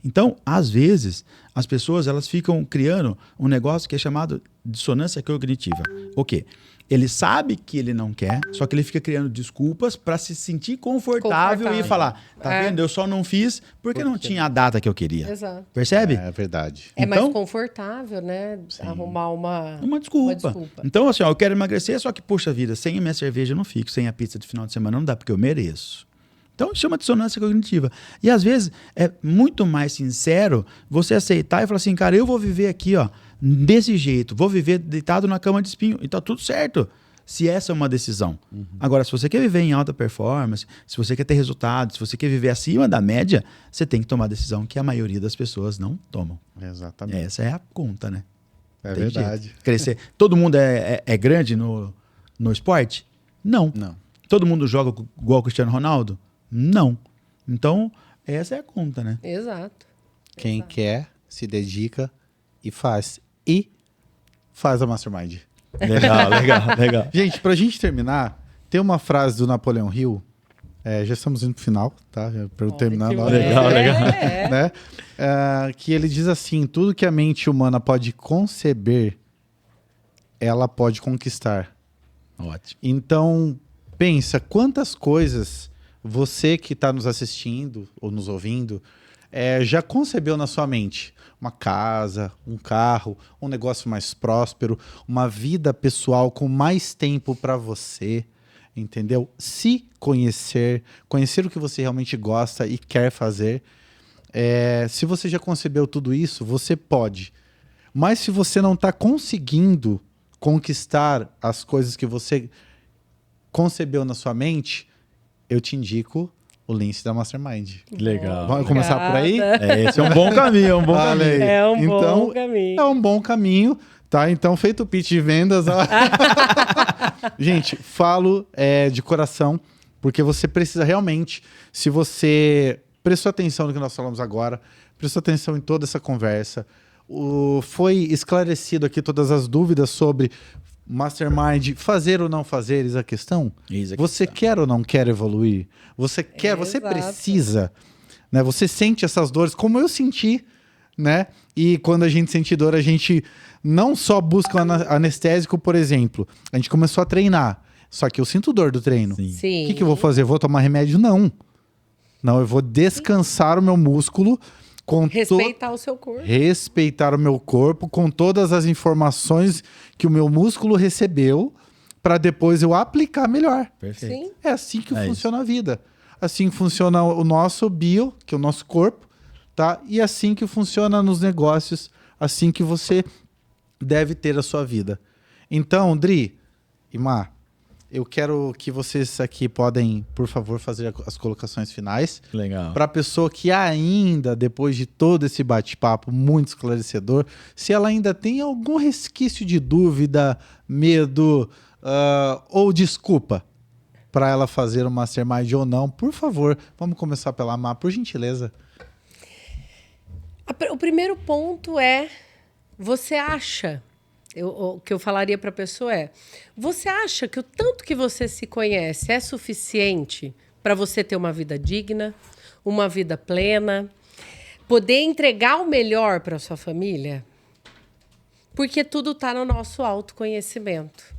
S2: Então, às vezes, as pessoas elas ficam criando um negócio que é chamado dissonância cognitiva. O quê? Ele sabe que ele não quer, só que ele fica criando desculpas para se sentir confortável e falar, tá vendo? Eu só não fiz porque não tinha a data que eu queria.
S4: Exato.
S2: Percebe?
S1: É verdade.
S4: É
S2: Então,
S4: mais confortável, né? Arrumar
S2: uma desculpa. Então, assim, ó, eu quero emagrecer, só que, puxa vida, sem a minha cerveja eu não fico, sem a pizza de final de semana não dá, porque eu mereço. Então, isso chama dissonância cognitiva. E, às vezes, é muito mais sincero você aceitar e falar assim, cara, eu vou viver aqui, ó, desse jeito, vou viver deitado na cama de espinho, e tá tudo certo, se essa é uma decisão. Agora, se você quer viver em alta performance, se você quer ter resultados, se você quer viver acima da média, você tem que tomar a decisão que a maioria das pessoas não tomam.
S1: Exatamente.
S2: Essa é a conta, né?
S1: É
S2: Tem
S1: verdade.
S2: jeito. Crescer. Todo mundo é grande no esporte? Não. Todo mundo joga igual o Cristiano Ronaldo? Não. Então, essa é a conta, né?
S4: Exato.
S1: Quem quer, se dedica e faz. E faz a Mastermind.
S2: Legal.
S1: Gente, pra gente terminar, tem uma frase do Napoleão Hill. Já estamos indo pro final, tá? Para eu terminar agora.
S2: Legal.
S1: Né? Que ele diz assim: tudo que a mente humana pode conceber, ela pode conquistar.
S2: Ótimo.
S1: Então, pensa quantas coisas você que está nos assistindo ou nos ouvindo já concebeu na sua mente. Uma casa, um carro, um negócio mais próspero, uma vida pessoal com mais tempo para você, entendeu? Se conhecer o que você realmente gosta e quer fazer. Se você já concebeu tudo isso, você pode. Mas se você não está conseguindo conquistar as coisas que você concebeu na sua mente, eu te indico o Lince da Mastermind.
S2: Legal.
S1: Vamos começar por aí?
S2: Esse é um bom caminho, caminho.
S4: É um
S1: então,
S4: bom caminho.
S1: É um bom caminho, tá? Então, feito o pitch de vendas. Gente, falo de coração, porque você precisa realmente, se você prestou atenção no que nós falamos agora, prestou atenção em toda essa conversa, foi esclarecido aqui todas as dúvidas sobre Mastermind, fazer ou não fazer, eis a questão. Você quer ou não quer evoluir? Você quer, você precisa, né? Você sente essas dores, como eu senti, né? E quando a gente sente dor, a gente não só busca um anestésico, por exemplo. A gente começou a treinar, só que eu sinto dor do treino.
S4: Sim.
S1: O que eu vou fazer? Vou tomar remédio? Não. Não, eu vou descansar o meu músculo.
S4: Respeitar o seu corpo.
S1: Respeitar o meu corpo com todas as informações que o meu músculo recebeu para depois eu aplicar melhor.
S2: Perfeito.
S4: Sim.
S1: É assim que funciona a vida. Assim funciona o nosso bio, que é o nosso corpo, tá? E assim que funciona nos negócios, assim que você deve ter a sua vida. Então, Dri e Má, eu quero que vocês aqui podem, por favor, fazer as colocações finais.
S2: Legal.
S1: Para a pessoa que ainda, depois de todo esse bate-papo muito esclarecedor, se ela ainda tem algum resquício de dúvida, medo ou desculpa para ela fazer o Mastermind ou não, por favor, vamos começar pela Má, por gentileza.
S4: O primeiro ponto é, você acha... O que eu falaria para a pessoa é: você acha que o tanto que você se conhece é suficiente para você ter uma vida digna, uma vida plena, poder entregar o melhor para sua família? Porque tudo está no nosso autoconhecimento.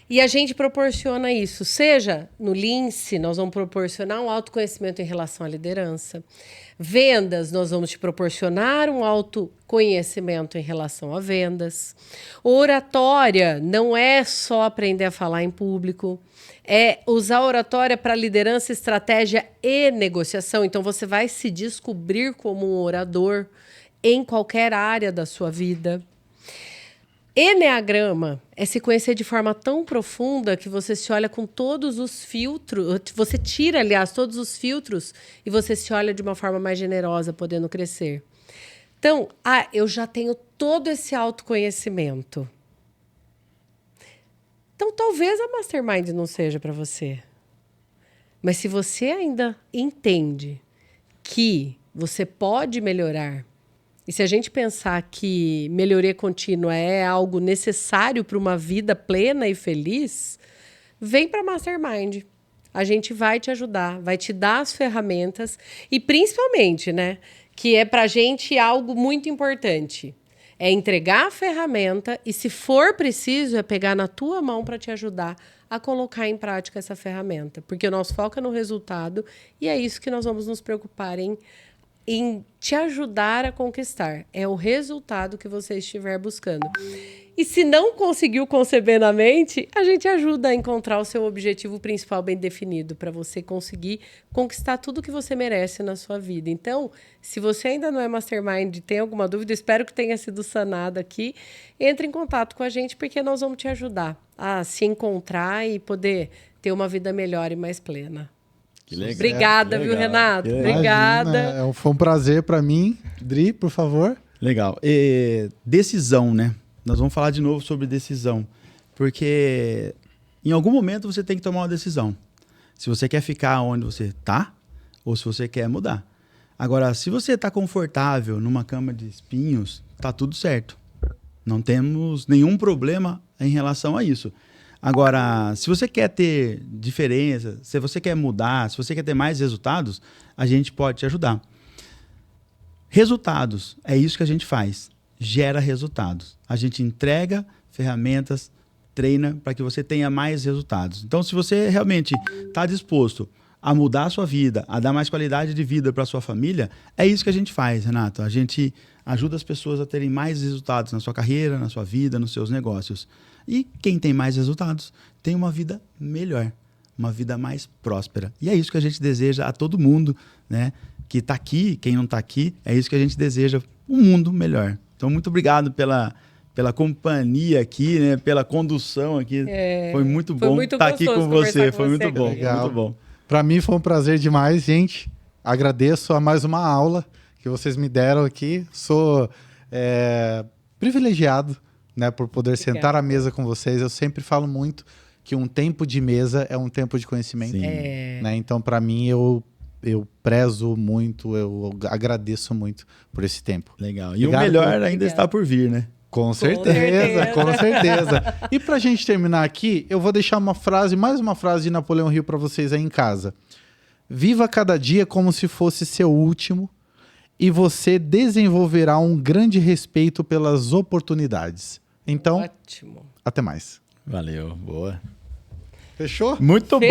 S4: E a gente proporciona isso. Seja no Lince, nós vamos proporcionar um autoconhecimento em relação à liderança. Vendas, nós vamos te proporcionar um autoconhecimento em relação a vendas. Oratória não é só aprender a falar em público, é usar a oratória para liderança, estratégia e negociação. Então, você vai se descobrir como um orador em qualquer área da sua vida. Eneagrama é se conhecer de forma tão profunda que você se olha com todos os filtros, você tira, aliás, todos os filtros e você se olha de uma forma mais generosa, podendo crescer. Então, eu já tenho todo esse autoconhecimento. Então, talvez a Mastermind não seja para você. Mas se você ainda entende que você pode melhorar, e se a gente pensar que melhoria contínua é algo necessário para uma vida plena e feliz, vem para a Mastermind. A gente vai te ajudar, vai te dar as ferramentas e principalmente, né, que é pra gente algo muito importante. É entregar a ferramenta e, se for preciso, é pegar na tua mão para te ajudar a colocar em prática essa ferramenta. Porque o nosso foco é no resultado e é isso que nós vamos nos preocupar em te ajudar a conquistar. É o resultado que você estiver buscando. E se não conseguiu conceber na mente, a gente ajuda a encontrar o seu objetivo principal bem definido, para você conseguir conquistar tudo que você merece na sua vida. Então, se você ainda não é Mastermind e tem alguma dúvida, espero que tenha sido sanada aqui, entre em contato com a gente, porque nós vamos te ajudar a se encontrar e poder ter uma vida melhor e mais plena.
S2: Que legal.
S4: Obrigada, viu, Renato? Obrigada.
S1: Imagina, foi um prazer para mim. Dri, por favor.
S2: Legal. Decisão, né? Nós vamos falar de novo sobre decisão. Porque em algum momento você tem que tomar uma decisão. Se você quer ficar onde você está ou se você quer mudar. Agora, se você está confortável numa cama de espinhos, tá tudo certo. Não temos nenhum problema em relação a isso. Agora, se você quer ter diferença, se você quer mudar, se você quer ter mais resultados, a gente pode te ajudar. Resultados, é isso que a gente faz. Gera resultados. A gente entrega ferramentas, treina para que você tenha mais resultados. Então, se você realmente está disposto a mudar a sua vida, a dar mais qualidade de vida para a sua família, é isso que a gente faz, Renato. A gente ajuda as pessoas a terem mais resultados na sua carreira, na sua vida, nos seus negócios. E quem tem mais resultados tem uma vida melhor, uma vida mais próspera. E é isso que a gente deseja a todo mundo, né? Que está aqui, quem não está aqui, é isso que a gente deseja, um mundo melhor. Então, muito obrigado pela companhia aqui, né? Pela condução aqui. Foi muito bom estar aqui com você. Foi muito bom.
S1: Legal.
S2: Muito bom.
S1: Para mim foi um prazer demais, gente. Agradeço a mais uma aula que vocês me deram aqui. Sou privilegiado, né, por poder sentar à mesa com vocês. Eu sempre falo muito que um tempo de mesa é um tempo de conhecimento.
S2: Sim.
S1: Né? Então, para mim, eu prezo muito, eu agradeço muito por esse tempo.
S2: Legal. E
S1: Obrigado,
S2: o melhor ainda
S4: obrigado.
S2: está por vir, né?
S1: Com certeza, com certeza. E pra gente terminar aqui, eu vou deixar mais uma frase de Napoleão Hill para vocês aí em casa. Viva cada dia como se fosse seu último e você desenvolverá um grande respeito pelas oportunidades. Então,
S4: Ótimo.
S1: até mais.
S2: Valeu. Boa.
S1: Fechou?
S2: Muito bom.